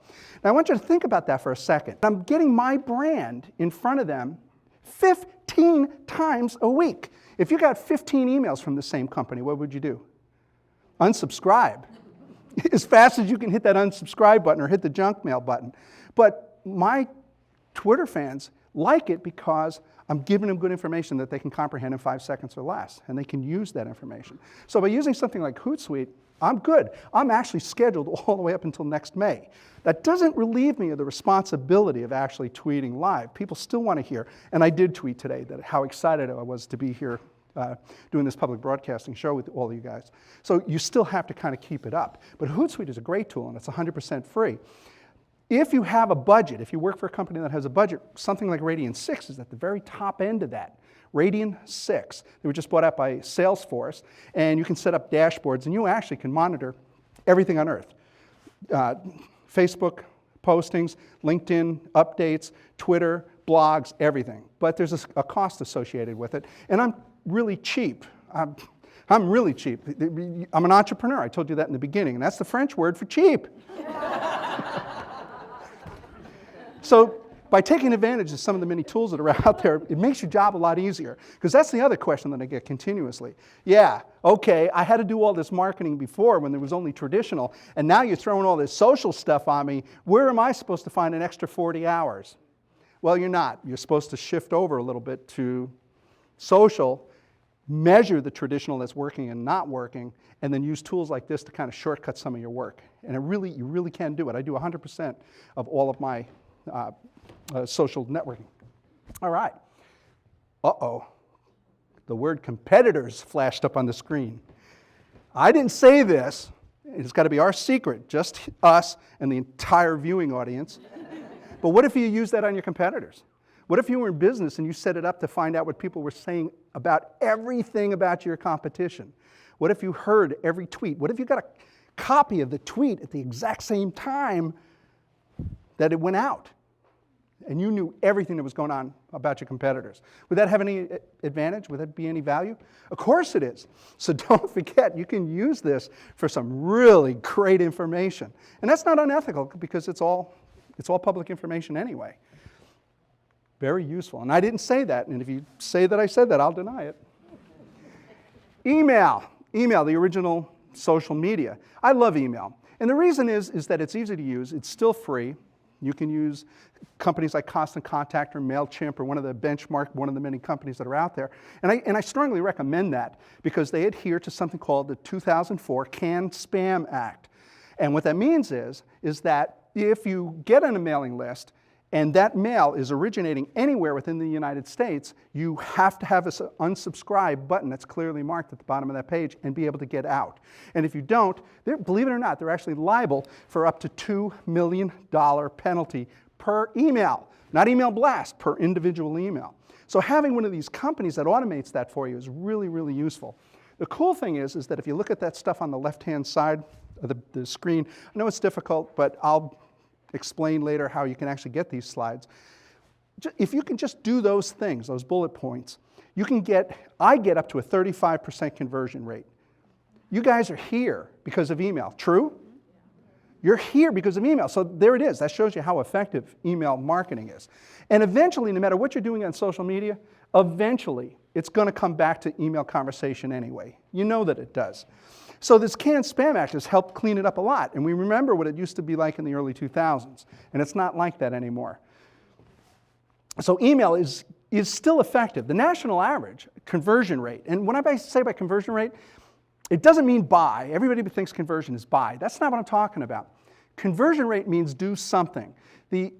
Now I want you to think about that for a second. I'm getting my brand in front of them 15 times a week. If you got 15 emails from the same company, what would you do? Unsubscribe. As fast as you can hit that unsubscribe button or hit the junk mail button. But my Twitter fans like it because I'm giving them good information that they can comprehend in 5 seconds or less, and they can use that information. So by using something like Hootsuite, I'm good. I'm actually scheduled all the way up until next May. That doesn't relieve me of the responsibility of actually tweeting live. People still want to hear, and I did tweet today that how excited I was to be here doing this public broadcasting show with all of you guys. So you still have to kind of keep it up. But Hootsuite is a great tool, and it's 100% free. If you have a budget, if you work for a company that has a budget, something like Radian 6 is at the very top end of that. Radian 6. They were just bought out by Salesforce, and you can set up dashboards, and you actually can monitor everything on Earth. Facebook postings, LinkedIn updates, Twitter, blogs, everything. But there's a cost associated with it, and I'm really cheap. I'm really cheap. I'm an entrepreneur. I told you that in the beginning, and that's the French word for cheap. So by taking advantage of some of the many tools that are out there, it makes your job a lot easier. Because that's the other question that I get continuously. Yeah, okay, I had to do all this marketing before when there was only traditional, and now you're throwing all this social stuff on me. Where am I supposed to find an extra 40 hours? Well, you're not. You're supposed to shift over a little bit to social, measure the traditional that's working and not working, and then use tools like this to kind of shortcut some of your work. And you really can do it. I do 100% of all of my social networking. All right. Uh-oh. The word competitors flashed up on the screen. I didn't say this. It's got to be our secret, just us and the entire viewing audience. But what if you use that on your competitors? What if you were in business and you set it up to find out what people were saying about everything about your competition? What if you heard every tweet? What if you got a copy of the tweet at the exact same time that it went out? And you knew everything that was going on about your competitors. Would that have any advantage? Would that be any value? Of course it is. So don't forget, you can use this for some really great information. And that's not unethical because it's all public information anyway. Very useful. And I didn't say that, and if you say that I said that, I'll deny it. Email, the original social media. I love email. And the reason is that it's easy to use. It's still free. You can use companies like Constant Contact or MailChimp or one of the many companies that are out there. And I strongly recommend that because they adhere to something called the 2004 Can-Spam Act. And what that means is that if you get on a mailing list and that mail is originating anywhere within the United States, you have to have an unsubscribe button that's clearly marked at the bottom of that page and be able to get out. And if you don't, believe it or not, they're actually liable for up to $2 million penalty per email. Not email blast, per individual email. So having one of these companies that automates that for you is really, really useful. The cool thing is that if you look at that stuff on the left-hand side of the screen, I know it's difficult, but I'll explain later how you can actually get these slides. If you can just do those things, those bullet points, I get up to a 35% conversion rate. You guys are here because of email, true? You're here because of email. So there it is. That shows you how effective email marketing is. And eventually, no matter what you're doing on social media, eventually it's going to come back to email conversation anyway. You know that it does. So this Canned Spam Act has helped clean it up a lot. And we remember what it used to be like in the early 2000s. And it's not like that anymore. So email is still effective. The national average conversion rate, and when I say by conversion rate, it doesn't mean buy. Everybody thinks conversion is buy. That's not what I'm talking about. Conversion rate means do something. The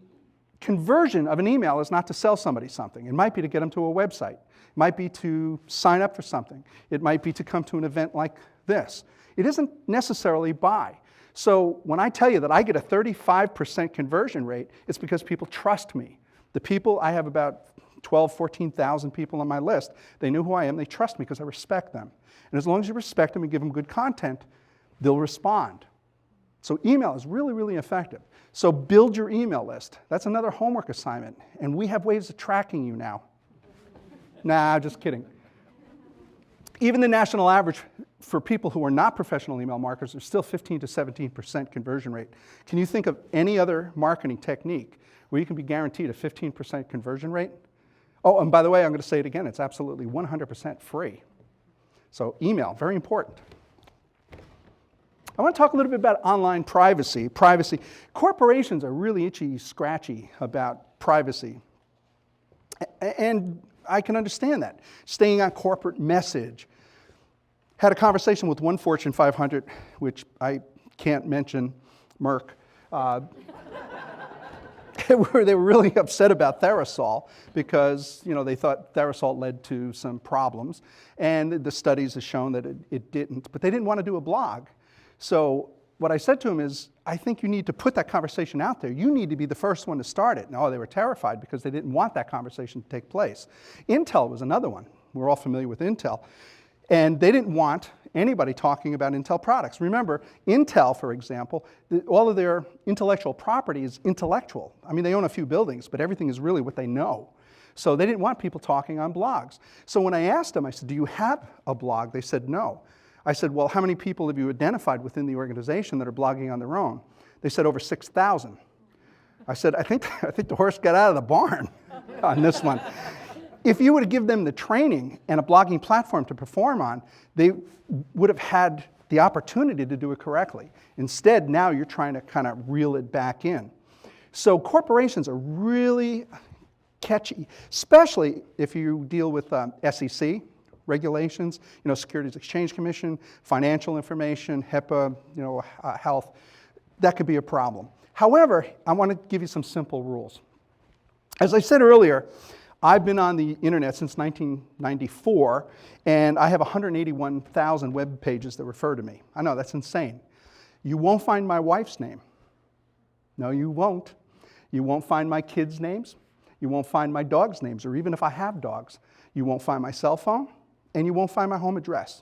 conversion of an email is not to sell somebody something. It might be to get them to a website. It might be to sign up for something. It might be to come to an event like this. It isn't necessarily buy. So when I tell you that I get a 35% conversion rate, it's because people trust me. The people, I have about 12,000, 14,000 people on my list. They know who I am. They trust me because I respect them. And as long as you respect them and give them good content, they'll respond. So email is really, really effective. So build your email list. That's another homework assignment. And we have ways of tracking you now. Nah, just kidding. Even the national average for people who are not professional email marketers is still 15 to 17% conversion rate. Can you think of any other marketing technique where you can be guaranteed a 15% conversion rate? Oh, and by the way, I'm going to say it again. It's absolutely 100% free. So email, very important. I want to talk a little bit about online privacy. Corporations are really itchy, scratchy about privacy. And I can understand that. Staying on corporate message. Had a conversation with one Fortune 500, which I can't mention, Merck, where they were really upset about Therasol because they thought Therasol led to some problems. And the studies have shown that it didn't, but they didn't want to do a blog. So what I said to him is, I think you need to put that conversation out there. You need to be the first one to start it. No, they were terrified because they didn't want that conversation to take place. Intel was another one. We're all familiar with Intel. And they didn't want anybody talking about Intel products. Remember, Intel, for example, all of their intellectual property is intellectual. I mean, they own a few buildings, but everything is really what they know. So they didn't want people talking on blogs. So when I asked them, I said, do you have a blog? They said, no. I said, well, how many people have you identified within the organization that are blogging on their own? They said over 6,000. I said, I think the horse got out of the barn on this one. If you were to give them the training and a blogging platform to perform on, they would have had the opportunity to do it correctly. Instead, now you're trying to kind of reel it back in. So corporations are really catchy, especially if you deal with SEC regulations, Securities Exchange Commission, financial information, HIPAA, health. That could be a problem. However, I want to give you some simple rules. As I said earlier, I've been on the internet since 1994, and I have 181,000 web pages that refer to me. I know, that's insane. You won't find my wife's name. No, you won't. You won't find my kids' names. You won't find my dogs' names, or even if I have dogs. You won't find my cell phone, and you won't find my home address.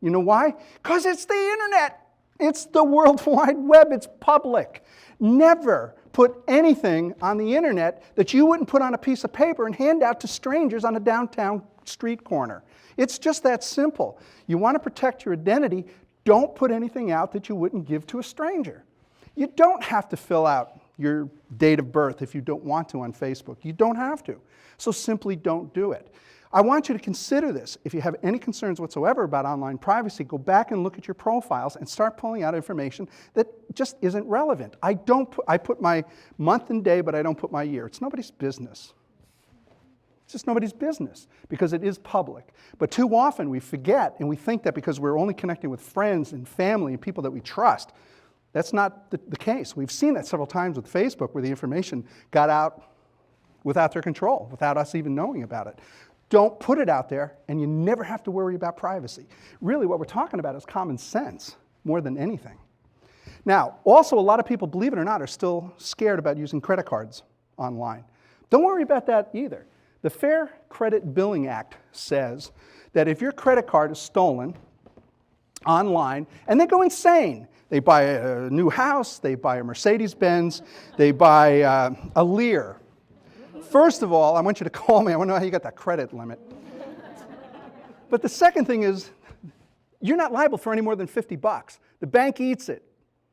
You know why? Because it's the internet. It's the World Wide Web. It's public. Never put anything on the internet that you wouldn't put on a piece of paper and hand out to strangers on a downtown street corner. It's just that simple. You want to protect your identity, don't put anything out that you wouldn't give to a stranger. You don't have to fill out your date of birth if you don't want to on Facebook. You don't have to. So simply don't do it. I want you to consider this. If you have any concerns whatsoever about online privacy, go back and look at your profiles and start pulling out information that just isn't relevant. I put my month and day, but I don't put my year. It's nobody's business. It's just nobody's business because it is public. But too often we forget and we think that because we're only connecting with friends and family and people that we trust, That's not the case. We've seen that several times with Facebook where the information got out without their control, without us even knowing about it. Don't put it out there, and you never have to worry about privacy. Really, what we're talking about is common sense more than anything. Now, also, a lot of people, believe it or not, are still scared about using credit cards online. Don't worry about that either. The Fair Credit Billing Act says that if your credit card is stolen online, and they go insane, they buy a new house, they buy a Mercedes-Benz, they buy a Lear. First of all, I want you to call me. I want to know how you got that credit limit. But the second thing is, you're not liable for any more than $50. The bank eats it.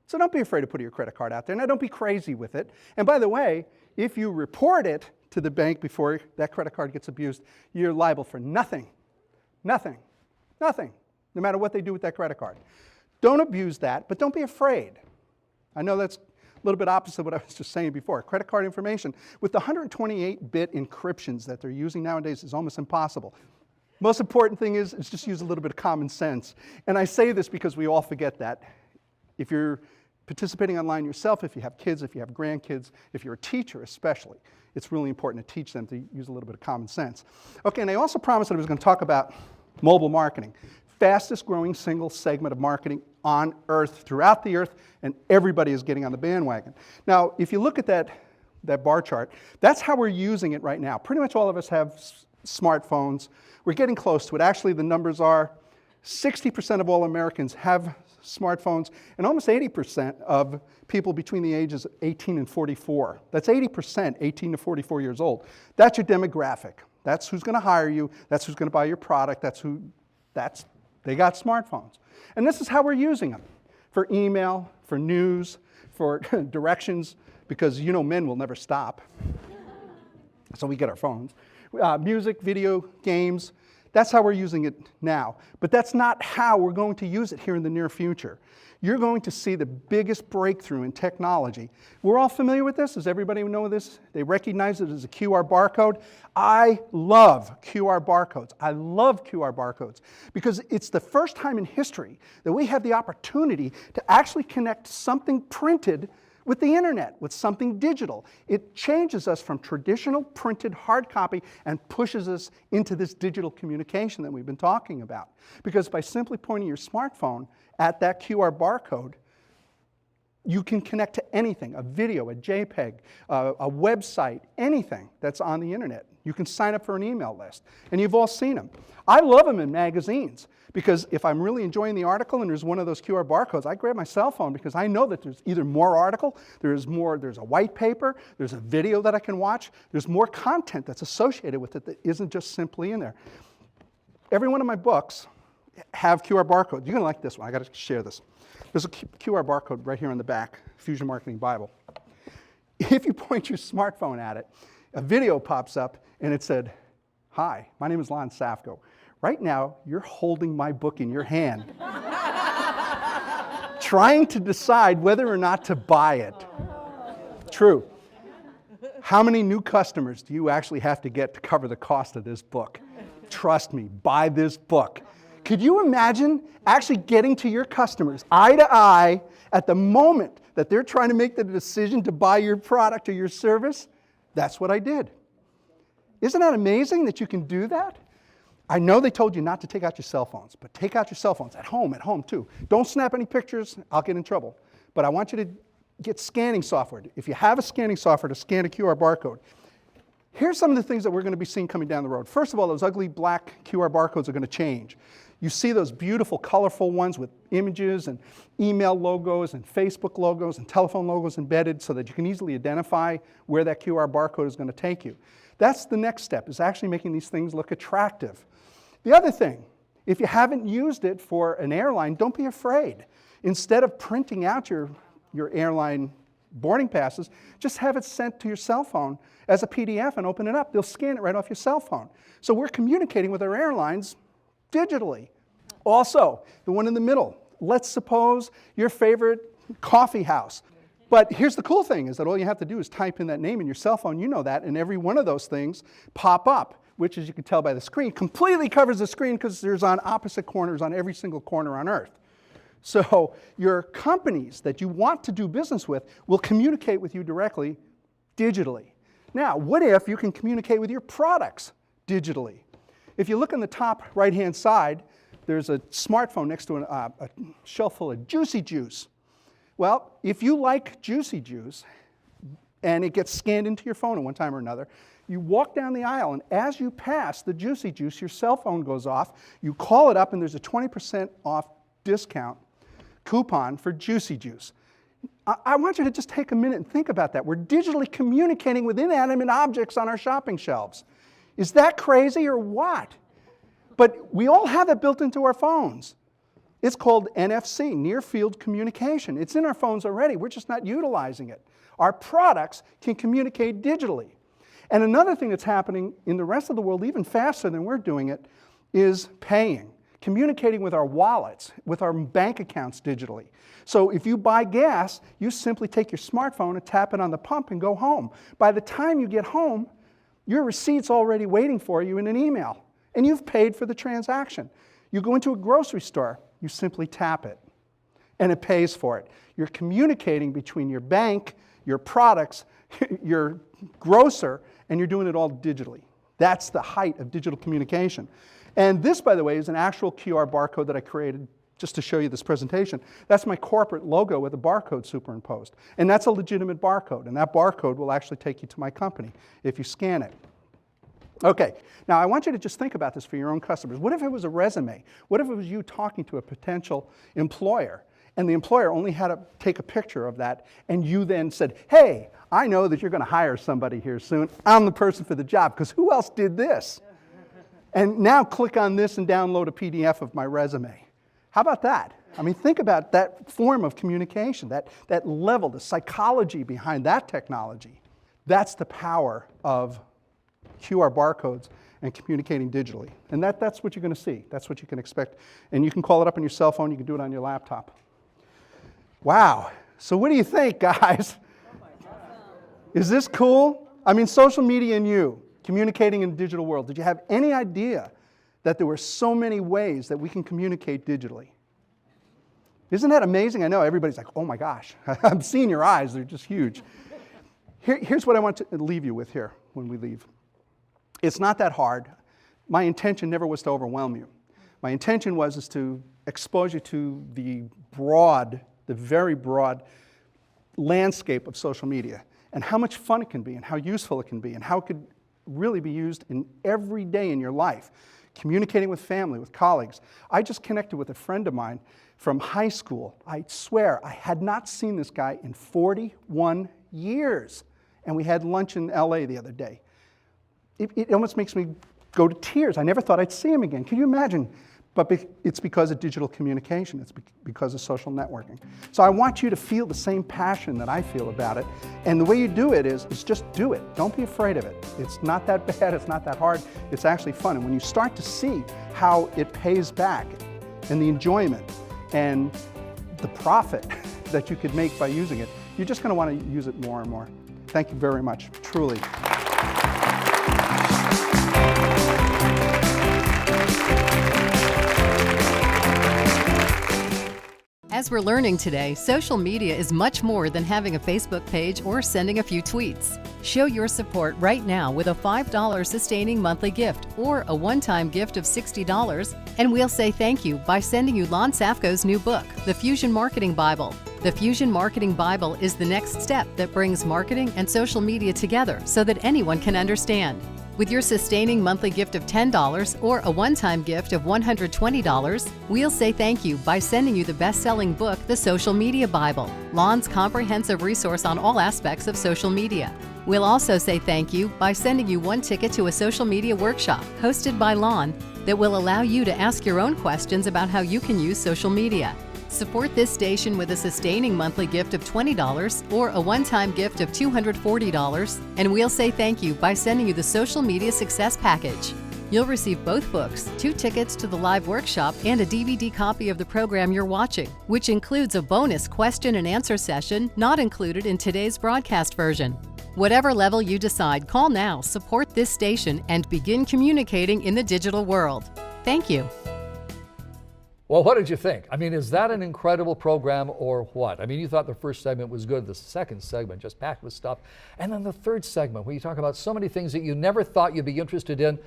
So don't be afraid to put your credit card out there. Now, don't be crazy with it. And by the way, if you report it to the bank before that credit card gets abused, you're liable for nothing. Nothing. Nothing. No matter what they do with that credit card. Don't abuse that, but don't be afraid. I know that's a little bit opposite of what I was just saying before. Credit card information, with the 128-bit encryptions that they're using nowadays, is almost impossible. Most important thing is just use a little bit of common sense. And I say this because we all forget that. If you're participating online yourself, if you have kids, if you have grandkids, if you're a teacher especially, it's really important to teach them to use a little bit of common sense. Okay, and I also promised that I was going to talk about mobile marketing. Fastest growing single segment of marketing on earth, throughout the earth, and everybody is getting on the bandwagon. Now, if you look at that bar chart, that's how we're using it right now. Pretty much all of us have smartphones. We're getting close to it. Actually, the numbers are 60% of all Americans have smartphones, and almost 80% of people between the ages of 18 and 44. That's 80%, 18 to 44 years old. That's your demographic. That's who's going to hire you. That's who's going to buy your product. They got smartphones. And this is how we're using them. For email, for news, for directions, because you know men will never stop. So we get our phones. Music, video, games. That's how we're using it now. But that's not how we're going to use it here in the near future. You're going to see the biggest breakthrough in technology. We're all familiar with this. Does everybody know this? They recognize it as a QR barcode. I love QR barcodes. I love QR barcodes because it's the first time in history that we have the opportunity to actually connect something printed with the internet, with something digital. It changes us from traditional printed hard copy and pushes us into this digital communication that we've been talking about. Because by simply pointing your smartphone at that QR barcode, you can connect to anything, a video, a JPEG, a website, anything that's on the internet. You can sign up for an email list, and you've all seen them. I love them in magazines because if I'm really enjoying the article and there's one of those QR barcodes, I grab my cell phone because I know that there's either more article, there's a white paper, there's a video that I can watch, there's more content that's associated with it that isn't just simply in there. Every one of my books have QR barcodes. You're going to like this one. I got to share this. There's a QR barcode right here on the back, Fusion Marketing Bible. If you point your smartphone at it, a video pops up and it said, "Hi, my name is Lon Safko. Right now, you're holding my book in your hand, trying to decide whether or not to buy it." True. How many new customers do you actually have to get to cover the cost of this book? Trust me, buy this book. Could you imagine actually getting to your customers eye to eye at the moment that they're trying to make the decision to buy your product or your service? That's what I did. Isn't that amazing that you can do that? I know they told you not to take out your cell phones, but take out your cell phones at home too. Don't snap any pictures, I'll get in trouble. But I want you to get scanning software. If you have a scanning software to scan a QR barcode, here's some of the things that we're going to be seeing coming down the road. First of all, those ugly black QR barcodes are going to change. You see those beautiful, colorful ones with images and email logos and Facebook logos and telephone logos embedded so that you can easily identify where that QR barcode is going to take you. That's the next step, is actually making these things look attractive. The other thing, if you haven't used it for an airline, don't be afraid. Instead of printing out your airline boarding passes, just have it sent to your cell phone as a PDF and open it up. They'll scan it right off your cell phone. So we're communicating with our airlines digitally. Also, the one in the middle, let's suppose your favorite coffee house. But here's the cool thing, is that all you have to do is type in that name in your cell phone, you know that, and every one of those things pop up, which, as you can tell by the screen, completely covers the screen because there's on opposite corners on every single corner on Earth. So your companies that you want to do business with will communicate with you directly digitally. Now, what if you can communicate with your products digitally? If you look on the top right-hand side, there's a smartphone next to a shelf full of Juicy Juice. Well, if you like Juicy Juice and it gets scanned into your phone at one time or another, you walk down the aisle, and as you pass the Juicy Juice, your cell phone goes off, you call it up, and there's a 20% off discount coupon for Juicy Juice. I want you to just take a minute and think about that. We're digitally communicating with inanimate objects on our shopping shelves. Is that crazy or what? But we all have it built into our phones. It's called NFC, Near Field Communication. It's in our phones already. We're just not utilizing it. Our products can communicate digitally. And another thing that's happening in the rest of the world, even faster than we're doing it, is paying, communicating with our wallets, with our bank accounts digitally. So if you buy gas, you simply take your smartphone and tap it on the pump and go home. By the time you get home, your receipt's already waiting for you in an email, and you've paid for the transaction. You go into a grocery store, you simply tap it, and it pays for it. You're communicating between your bank, your products, your grocer, and you're doing it all digitally. That's the height of digital communication. And this, by the way, is an actual QR barcode that I created just to show you this presentation. That's my corporate logo with a barcode superimposed. And that's a legitimate barcode, and that barcode will actually take you to my company if you scan it. Okay, now I want you to just think about this for your own customers. What if it was a resume? What if it was you talking to a potential employer, and the employer only had to take a picture of that, and you then said, hey, I know that you're going to hire somebody here soon. I'm the person for the job, because who else did this? And now click on this and download a PDF of my resume. How about that? I mean, think about that form of communication, that level, the psychology behind that technology. That's the power of QR barcodes and communicating digitally. And that's what you're going to see. That's what you can expect. And you can call it up on your cell phone. You can do it on your laptop. Wow. So what do you think, guys? Is this cool? I mean, social media and you, communicating in the digital world. Did you have any idea that there were so many ways that we can communicate digitally? Isn't that amazing? I know everybody's like, oh my gosh. I'm seeing your eyes. They're just huge. Here's what I want to leave you with here when we leave. It's not that hard. My intention never was to overwhelm you. My intention was to expose you to the very broad landscape of social media and how much fun it can be and how useful it can be and how it could really be used in every day in your life, communicating with family, with colleagues. I just connected with a friend of mine from high school. I swear, I had not seen this guy in 41 years. And we had lunch in LA the other day. It almost makes me go to tears. I never thought I'd see him again. Can you imagine? But it's because of digital communication. It's because of social networking. So I want you to feel the same passion that I feel about it. And the way you do it is just do it. Don't be afraid of it. It's not that bad. It's not that hard. It's actually fun. And when you start to see how it pays back and the enjoyment and the profit that you could make by using it, you're just going to want to use it more and more. Thank you very much, truly. As we're learning today, social media is much more than having a Facebook page or sending a few tweets. Show your support right now with a $5 sustaining monthly gift or a one-time gift of $60, and we'll say thank you by sending you Lon Safko's new book, The Fusion Marketing Bible. The Fusion Marketing Bible is the next step that brings marketing and social media together so that anyone can understand. With your sustaining monthly gift of $10 or a one-time gift of $120, we'll say thank you by sending you the best-selling book, The Social Media Bible, Lon's comprehensive resource on all aspects of social media. We'll also say thank you by sending you one ticket to a social media workshop hosted by Lon that will allow you to ask your own questions about how you can use social media. Support this station with a sustaining monthly gift of $20 or a one-time gift of $240, and we'll say thank you by sending you the Social Media Success Package. You'll receive both books, 2 tickets to the live workshop, and a DVD copy of the program you're watching, which includes a bonus question and answer session not included in today's broadcast version. Whatever level you decide, call now, support this station, and begin communicating in the digital world. Thank you. Well, what did you think? I mean, is that an incredible program or what? I mean, you thought the first segment was good, the second segment just packed with stuff. And then the third segment, where you talk about so many things that you never thought you'd be interested in,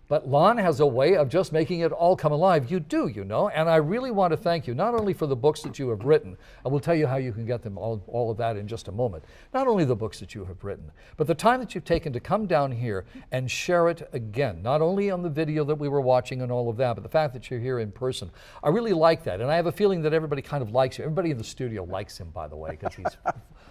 but Lon has a way of just making it all come alive. You do, you know, and I really want to thank you, not only for the books that you have written, and we'll tell you how you can get them, all of that in just a moment, not only the books that you have written, but the time that you've taken to come down here and share it again, not only on the video that we were watching and all of that, but the fact that you're here in person. I really like that, and I have a feeling that everybody kind of likes you. Everybody in the studio likes him, by the way, because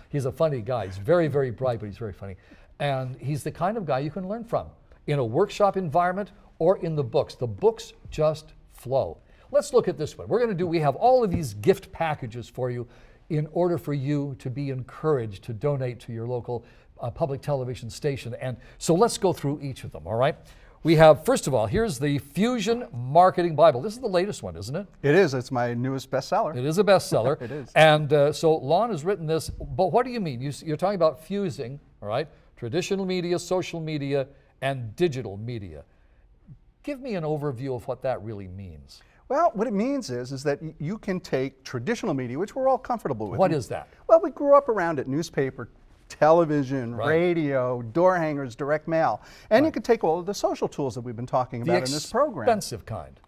he's a funny guy. He's very, very bright, but he's very funny. And he's the kind of guy you can learn from in a workshop environment or in the books. The books just flow. Let's look at this one. We have all of these gift packages for you in order for you to be encouraged to donate to your local public television station. And so let's go through each of them, all right? We have, first of all, here's the Fusion Marketing Bible. This is the latest one, isn't it? It is. It's my newest bestseller. It is a bestseller. It is. And so Lon has written this, but what do you mean? You're talking about fusing, all right? Traditional media, social media, and digital media. Give me an overview of what that really means. Well, what it means is that you can take traditional media, which we're all comfortable with. What is that? Well, we grew up around it: newspaper, television, Right. radio, door hangers, direct mail. And you can take all of the social tools that we've been talking about in this program. The expensive kind.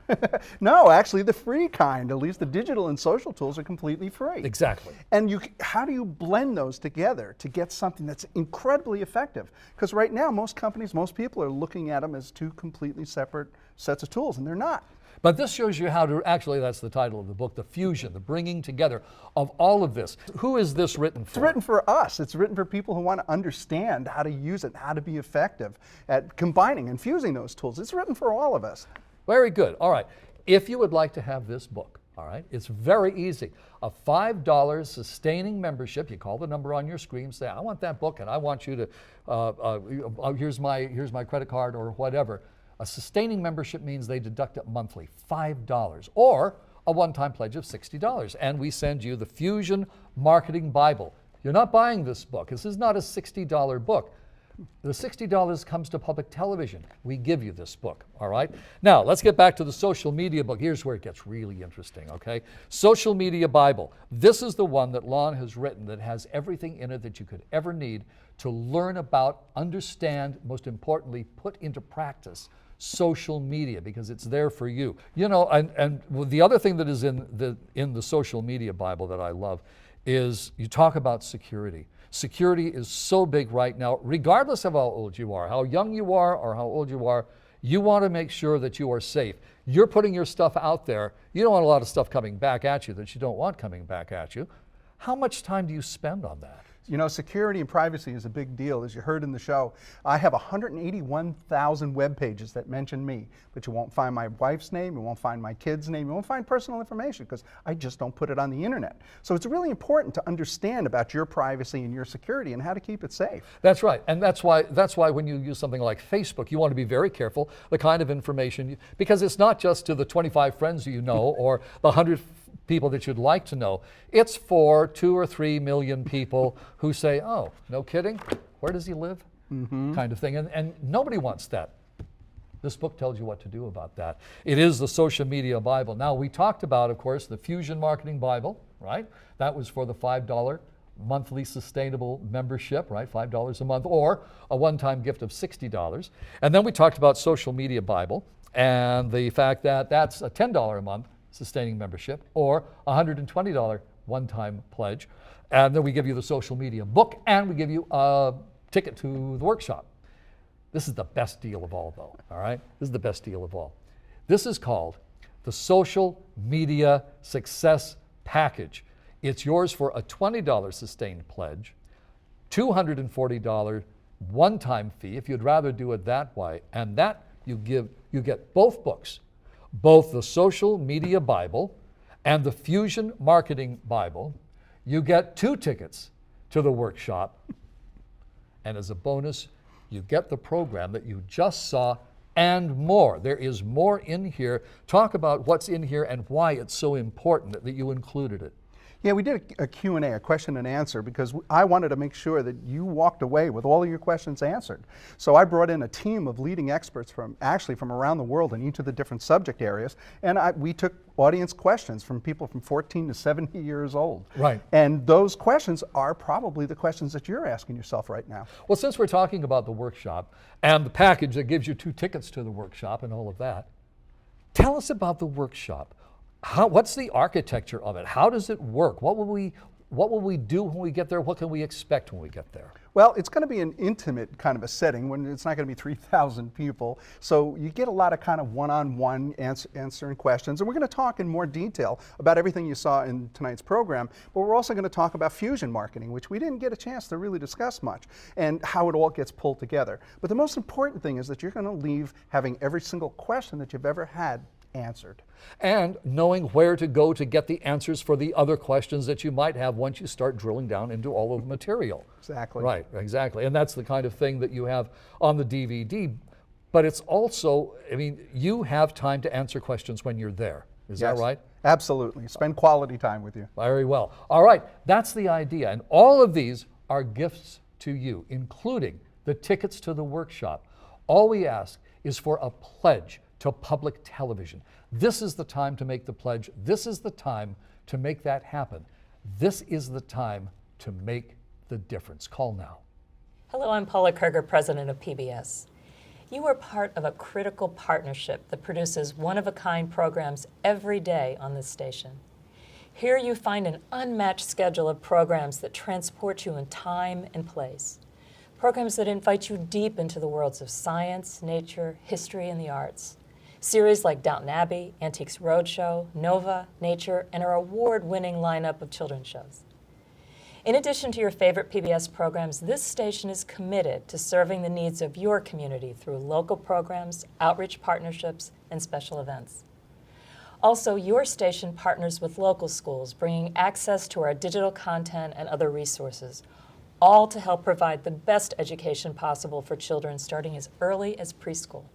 No, actually the free kind. At least the digital and social tools are completely free. Exactly. And how do you blend those together to get something that's incredibly effective? Because right now, most companies, most people are looking at them as two completely separate sets of tools, and they're not. But this shows you how to, actually that's the title of the book, the fusion, the bringing together of all of this. Who is this written for? It's written for us. It's written for people who want to understand how to use it, how to be effective at combining and fusing those tools. It's written for all of us. Very good. All right. If you would like to have this book, all right, it's very easy. A $5 sustaining membership. You call the number on your screen, say, I want that book, and I want you to, here's my credit card or whatever. A sustaining membership means they deduct it monthly, $5, or a one-time pledge of $60. And we send you the Fusion Marketing Bible. You're not buying this book. This is not a $60 book. The $60 comes to public television. We give you this book, all right? Now, let's get back to the social media book. Here's where it gets really interesting, okay? Social Media Bible. This is the one that Lon has written that has everything in it that you could ever need to learn about, understand, most importantly, put into practice social media, because it's there for you. You know, and the other thing that is in the Social Media Bible that I love is you talk about security. Security is so big right now, regardless of how old you are, how young you are or how old you are, you want to make sure that you are safe. You're putting your stuff out there. You don't want a lot of stuff coming back at you that you don't want coming back at you. How much time do you spend on that? You know, security and privacy is a big deal. As you heard in the show, I have 181,000 web pages that mention me, but you won't find my wife's name, you won't find my kid's name, you won't find personal information because I just don't put it on the internet. So it's really important to understand about your privacy and your security and how to keep it safe. That's right, and that's why when you use something like Facebook, you want to be very careful the kind of information, because it's not just to the 25 friends you know or the 100 people that you'd like to know. It's for 2 or 3 million people who say, oh, no kidding, where does he live? Kind of thing, and nobody wants that. This book tells you what to do about that. It is the Social Media Bible. Now, we talked about, of course, the Fusion Marketing Bible, right? That was for the $5 monthly sustainable membership, right? $5 a month, or a one-time gift of $60. And then we talked about Social Media Bible and the fact that that's a $10 a month sustaining membership, or $120 one-time pledge. And then we give you the social media book, and we give you a ticket to the workshop. This is the best deal of all, though, all right? This is the best deal of all. This is called the Social Media Success Package. It's yours for a $20 sustained pledge, $240 one-time fee if you'd rather do it that way, and that you get both books, both the Social Media Bible and the Fusion Marketing Bible. You get 2 tickets to the workshop, and as a bonus, you get the program that you just saw and more. There is more in here. Talk about what's in here and why it's so important that you included it. Yeah, we did a Q&A, a question and answer, because I wanted to make sure that you walked away with all of your questions answered. So I brought in a team of leading experts from around the world in each of the different subject areas, and we took audience questions from people from 14 to 70 years old. Right. And those questions are probably the questions that you're asking yourself right now. Well, since we're talking about the workshop and the package that gives you 2 tickets to the workshop and all of that, tell us about the workshop. What's the architecture of it? How does it work? What will we do when we get there? What can we expect when we get there? Well, it's going to be an intimate kind of a setting when it's not going to be 3,000 people. So you get a lot of kind of one-on-one answering questions. And we're going to talk in more detail about everything you saw in tonight's program. But we're also going to talk about fusion marketing, which we didn't get a chance to really discuss much, and how it all gets pulled together. But the most important thing is that you're going to leave having every single question that you've ever had answered. And knowing where to go to get the answers for the other questions that you might have once you start drilling down into all of the material. Exactly. Right, exactly. And that's the kind of thing that you have on the DVD. But it's also, I mean, you have time to answer questions when you're there. Is that right? Absolutely. Spend quality time with you. Very well. All right, that's the idea. And all of these are gifts to you, including the tickets to the workshop. All we ask is for a pledge to public television. This is the time to make the pledge. This is the time to make that happen. This is the time to make the difference. Call now. Hello, I'm Paula Kerger, president of PBS. You are part of a critical partnership that produces one-of-a-kind programs every day on this station. Here you find an unmatched schedule of programs that transport you in time and place. Programs that invite you deep into the worlds of science, nature, history, and the arts. Series like Downton Abbey, Antiques Roadshow, Nova, Nature, and our award-winning lineup of children's shows. In addition to your favorite PBS programs, this station is committed to serving the needs of your community through local programs, outreach partnerships, and special events. Also, your station partners with local schools, bringing access to our digital content and other resources, all to help provide the best education possible for children starting as early as preschool.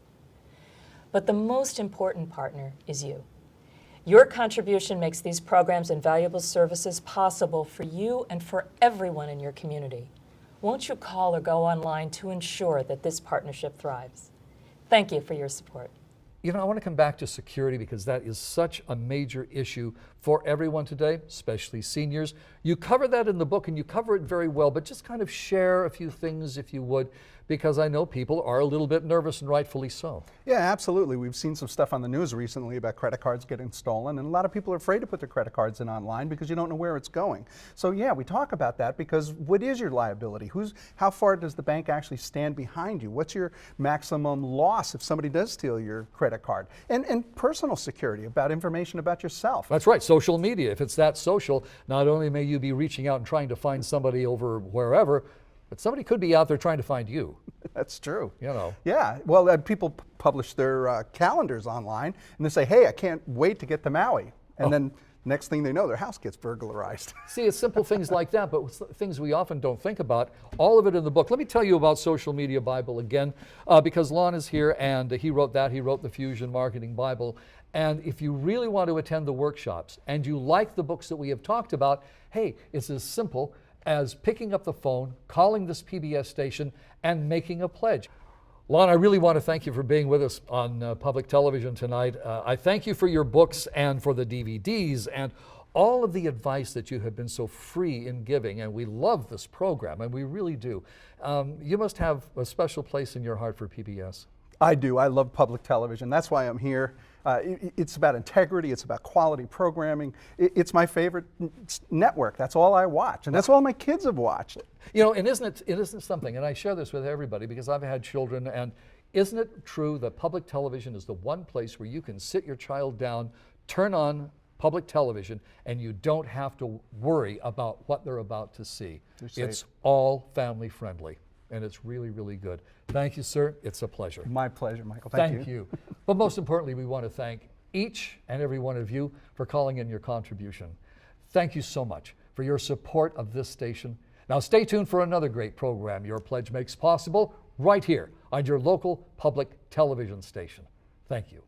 But the most important partner is you. Your contribution makes these programs and valuable services possible for you and for everyone in your community. Won't you call or go online to ensure that this partnership thrives? Thank you for your support. You know, I want to come back to security because that is such a major issue for everyone today, especially seniors. You cover that in the book and you cover it very well, but just kind of share a few things if you would, because I know people are a little bit nervous and rightfully so. Yeah, absolutely. We've seen some stuff on the news recently about credit cards getting stolen, and a lot of people are afraid to put their credit cards in online because you don't know where it's going. So yeah, we talk about that because what is your liability? How far does the bank actually stand behind you? What's your maximum loss if somebody does steal your credit card? And personal security, about information about yourself. That's right, social media. If it's that social, not only may you be reaching out and trying to find somebody over wherever, but somebody could be out there trying to find you. That's true. You know. Yeah, well, people publish their calendars online and they say, hey, I can't wait to get to Maui. And then next thing they know, their house gets burglarized. See, it's simple things like that, but things we often don't think about. All of it in the book. Let me tell you about Social Media Bible again, because Lon is here and he wrote that. He wrote the Fusion Marketing Bible. And if you really want to attend the workshops and you like the books that we have talked about, hey, it's as simple as picking up the phone, calling this PBS station, and making a pledge. Lon, I really want to thank you for being with us on public television tonight. I thank you for your books and for the DVDs and all of the advice that you have been so free in giving, and we love this program, and we really do. You must have a special place in your heart for PBS. I do. I love public television. That's why I'm here. It's about integrity. It's about quality programming. It's my favorite network. That's all I watch, and that's all my kids have watched. You know, and isn't it something, and I share this with everybody because I've had children, and isn't it true that public television is the one place where you can sit your child down, turn on public television, and you don't have to worry about what they're about to see. It's all family friendly, and it's really, really good. Thank you, sir. It's a pleasure. My pleasure, Michael. Thank you. But most importantly, we want to thank each and every one of you for calling in your contribution. Thank you so much for your support of this station. Now stay tuned for another great program your pledge makes possible right here on your local public television station. Thank you.